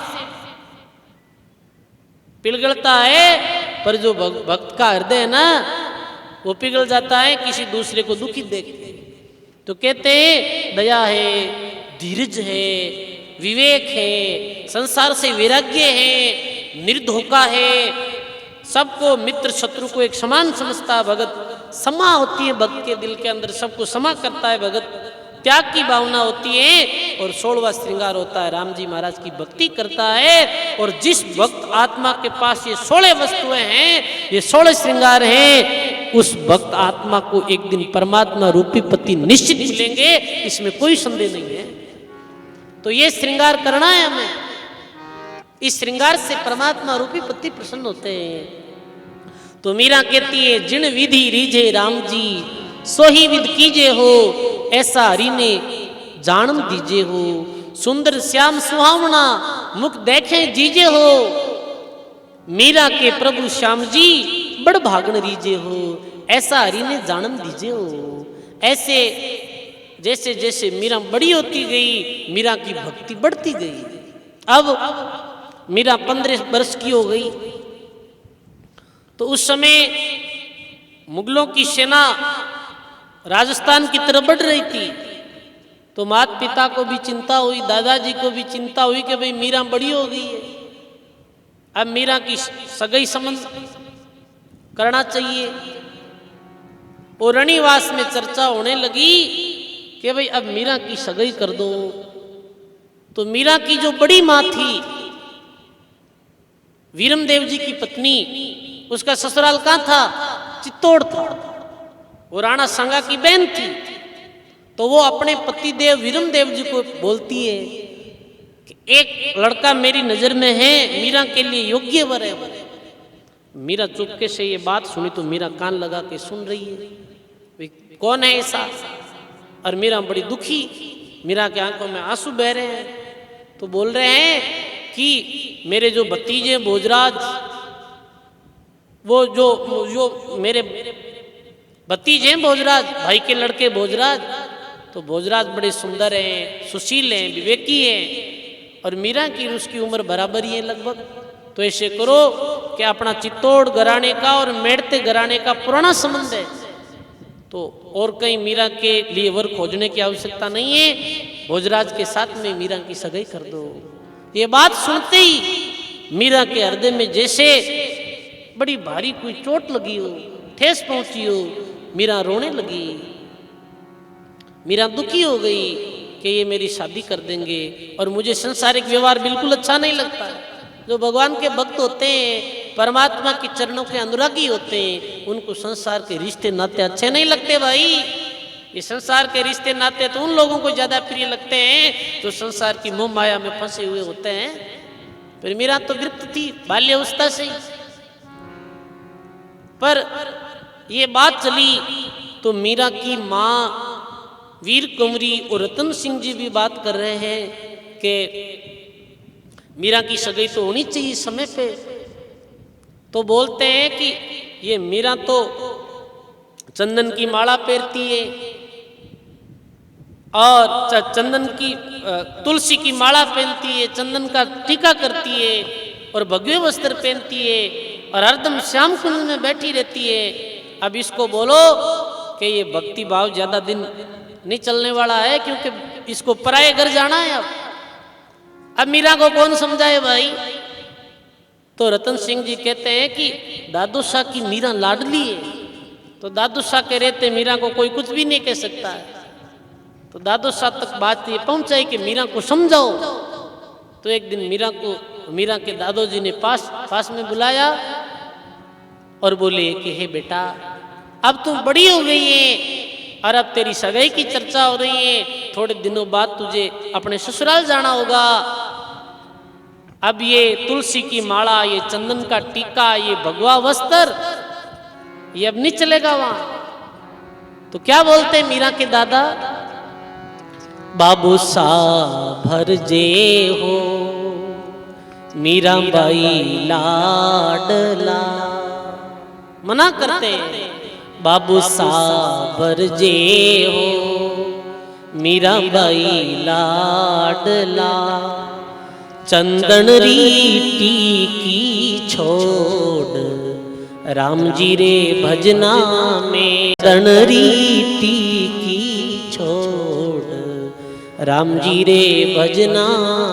पिघलता है, पर जो भक्त का हृदय है ना, वो पिघल जाता है किसी दूसरे को दुखी देख के। तो कहते हैं दया है, धीरज है, विवेक है, संसार से वैराग्य है, निर्धोखा है, सबको मित्र शत्रु को एक समान समझता है भगत। क्षमा होती है भक्त के दिल के अंदर, सबको क्षमा करता है भगत। त्याग की भावना होती है। और 16वां श्रृंगार होता है राम जी महाराज की भक्ति करता है। और जिस भक्त आत्मा के पास ये 16 वस्तुएं हैं, ये 16 श्रृंगार हैं, उस भक्त आत्मा को एक दिन परमात्मा रूपी पति निश्चित मिलेंगे, इसमें कोई संदेह नहीं है। तो ये श्रृंगार करना है हमें। इस श्रृंगार से परमात्मा रूपी पति प्रसन्न होते हैं। तो मीरा कहती है, जिन विधि रीझे राम जी, सोही विध कीजे हो, ऐसा हरि ने जानम दीजे हो। सुंदर श्याम सुहावना, मुख देखे जीजे हो। मीरा के प्रभु श्याम जी, बड़ भागन रीजे हो, ऐसा हरि ने जानम दीजे हो। ऐसे जैसे जैसे मीरा बड़ी होती गई, मीरा की भक्ति बढ़ती गई। अब मीरा 15 वर्ष की हो गई। तो उस समय मुगलों की सेना राजस्थान की तरफ बढ़ रही थी तो माता पिता को भी चिंता हुई, दादाजी को भी चिंता हुई कि भाई मीरा बड़ी हो गई है, अब मीरा की सगाई संबंध करना चाहिए। और रणिवास में चर्चा होने लगी कि भाई अब मीरा की सगाई कर दो। तो मीरा की जो बड़ी माँ थी, वीरमदेव जी की पत्नी, उसका ससुराल कहाँ था? चित्तौड़ था। वो राणा संगा की बहन थी। तो वो अपने पतिदेव वीरमदेव जी को बोलती है कि एक लड़का मेरी नजर में है, मीरा के लिए योग्य वर है। मीरा चुपके से ये बात सुनी तो मीरा कान लगा के सुन रही है, कौन है ऐसा? और मीरा बड़ी दुखी, मीरा के आंखों में आंसू बह रहे हैं। तो बोल रहे हैं कि मेरे जो भतीजे भोजराज, वो जो मेरे भतीजे हैं भोजराज, भाई के लड़के भोजराज, तो भोजराज बड़े सुंदर हैं, सुशील हैं, विवेकी हैं, और मीरा की उसकी उम्र बराबर ही है लगभग। तो ऐसे करो कि अपना चित्तौड़ घराने का और मेड़ते घराने का पुराना संबंध है, तो और कहीं मीरा के लिए वर खोजने की आवश्यकता नहीं है, भोजराज के साथ में मीरा की सगाई कर दो। ये बात सुनते ही मीरा के हृदय में जैसे बड़ी भारी कोई चोट लगी हो, ठेस पहुंची हो, मीरा रोने लगी। मीरा दुखी हो गई कि ये मेरी शादी कर देंगे और मुझे संसारिक व्यवहार बिल्कुल अच्छा नहीं लगता। जो भगवान के भक्त होते हैं, परमात्मा के चरणों के अनुरागी होते हैं, उनको संसार के रिश्ते नाते अच्छे नहीं लगते भाई। ये संसार के रिश्ते नाते तो उन लोगों को ज्यादा प्रिय लगते हैं जो संसार की मोह माया में फंसे हुए होते हैं। फिर मीरा तो विरक्त थी बाल्यावस्था से ही। पर ये बात चली तो मीरा की माँ वीर कुंवरी और रतन सिंह जी भी बात कर रहे हैं कि मीरा की सगाई तो होनी चाहिए समय पे। तो बोलते हैं कि ये मीरा तो चंदन की माला पहनती है और चंदन की तुलसी की माला पहनती है, चंदन का टीका करती है और भगवे वस्त्र पहनती है और हरदम श्याम कुंज में बैठी रहती है। अब इसको बोलो कि ये भक्ति भाव ज्यादा दिन नहीं चलने वाला है, क्योंकि इसको पराये घर जाना है। अब मीरा को कौन समझाए भाई? तो रतन सिंह जी कहते हैं कि दादू शाह की मीरा लाडली है, तो दादू शाह के रहते मीरा को कोई कुछ भी नहीं कह सकता है। तो दादू शाह तक बात ये पहुंचाई कि मीरा को समझाओ। तो एक दिन मीरा के दादोजी ने पास में बुलाया और बोले कि हे बेटा, अब तुम बड़ी हो गई है और अब तेरी सगाई की चर्चा हो रही है, थोड़े दिनों बाद तुझे अपने ससुराल जाना होगा। अब ये तुलसी की माला, ये चंदन का टीका, ये भगवा वस्त्र, ये अब नहीं चलेगा वहां। तो क्या बोलते मीरा के दादा? बाबू सा भर जे हो मीरा बाई लाडला, मना करते हैं। बाबू सा भर जे हो मीरा बाई लाडला, चंदन रीटी की छोड़ राम जी रे भजना में, चंदन रीटी की छोड़ राम जी रे भजना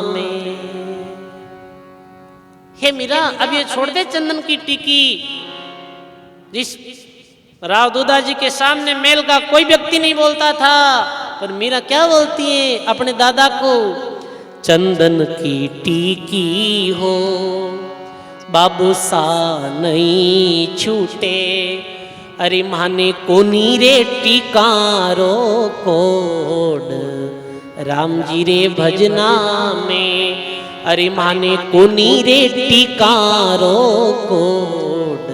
में। हे मीरा, अब ये छोड़ दे चंदन की टीकी। जिस राव दूधा जी के सामने मेल का कोई व्यक्ति नहीं बोलता था, पर मीरा क्या बोलती है अपने दादा को? चंदन की टीकी हो बाबू सा नहीं छूटे, अरे माने कोनी रे टीकारो कोड राम जी रे भजना में, अरे माने कोनी रे टीकारो कोड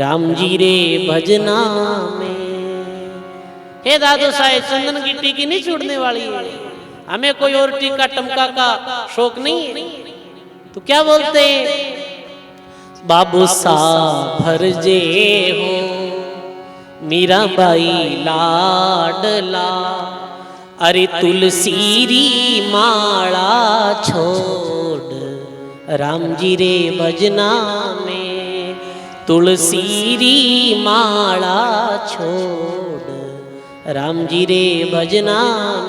राम जी रे भजना में। हे दादू साहेब, चंदन की टीकी नहीं छूटने वाली है, हमें कोई और टीका टमका का शौक नहीं है। तो क्या बोलते हैं? बाबू सा भर जे हो मीरा बाई लाडला, अरे तुलसी री माला छोड़ राम जी रे भजना में, तुलसी री माला छोड़ राम जी रे भजना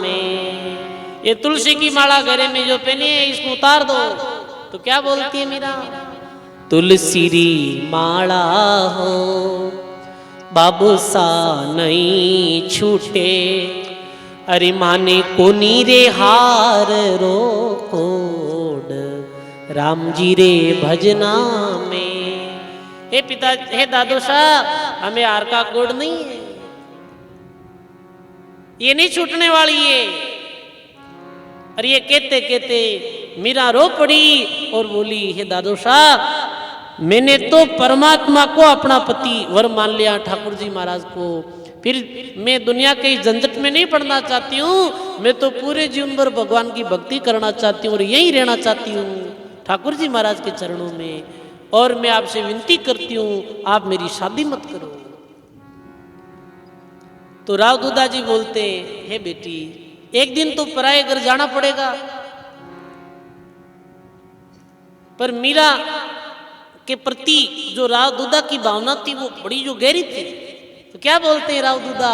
में। ये तुलसी की माला गले में जो पहने है इसको उतार दो। तो क्या बोलती है मीरा? तुलसी री माला हो बाबू सा नहीं छूटे, अरे माने कोनी रे हार रो कोड, राम जी रे भजना में। हे पिता, हे दादो साहब, हमें हार का कोड नहीं है, ये नहीं छूटने वाली है। और ये कहते कहते मीरा रो पड़ी और बोली, हे दादो साहब, मैंने तो परमात्मा को अपना पति वर मान लिया, ठाकुर जी महाराज को। फिर मैं दुनिया के इस झंझट में नहीं पड़ना चाहती हूँ, मैं तो पूरे जीवन भर भगवान की भक्ति करना चाहती हूँ और यहीं रहना चाहती हूँ ठाकुर जी महाराज के चरणों में। और मैं आपसे विनती करती हूँ, आप मेरी शादी मत करो। तो राव दूधा जी बोलते, हे बेटी, एक दिन तो पराये घर जाना पड़ेगा। पर मीरा के प्रति जो राव दूधा की भावना थी वो बड़ी जो गहरी थी। तो क्या बोलते हैं राव दूधा,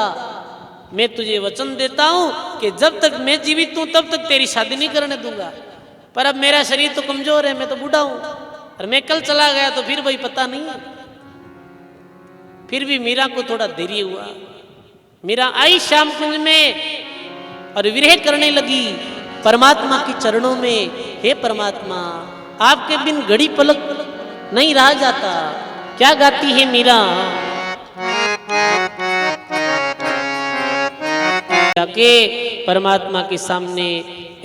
मैं तुझे वचन देता हूं कि जब तक मैं जीवित हूं तब तक तेरी शादी नहीं करने दूंगा। पर अब मेरा शरीर तो कमजोर है, मैं तो बूढ़ा हूं, और मैं कल चला गया तो फिर वही पता नहीं है। फिर भी मीरा को थोड़ा देरी हुआ। मीरा आई श्याम कुंज में और विरह करने लगी परमात्मा के चरणों में। हे परमात्मा, आपके बिन घड़ी पलक नहीं रहा जाता। क्या गाती है मीरा? जाके परमात्मा के सामने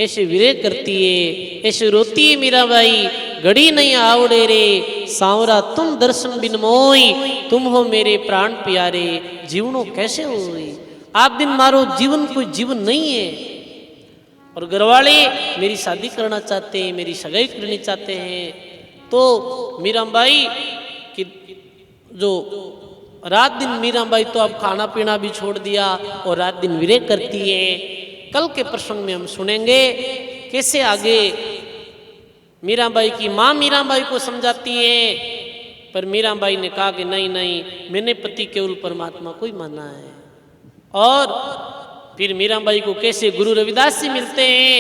ऐसे विरह करती है, ऐसे रोती है मीरा बाई, घड़ी नहीं आवड़े रे सांवरा तुम दर्शन बिन मोई, तुम हो मेरे प्राण प्यारे जीवनो कैसे होई। आप बिन मारो जीवन कोई जीवन नहीं है। और घरवाले मेरी शादी करना चाहते हैं, मेरी सगाई करनी चाहते हैं। तो मीराबाई की जो रात दिन मीराबाई तो अब खाना पीना भी छोड़ दिया और रात दिन विरह करती है। कल के प्रसंग में हम सुनेंगे कैसे आगे मीराबाई की माँ मीराबाई को समझाती है। पर मीराबाई ने कहा कि नहीं नहीं, मैंने पति केवल परमात्मा को ही माना है। और फिर मीराबाई को कैसे गुरु रविदास जी मिलते हैं।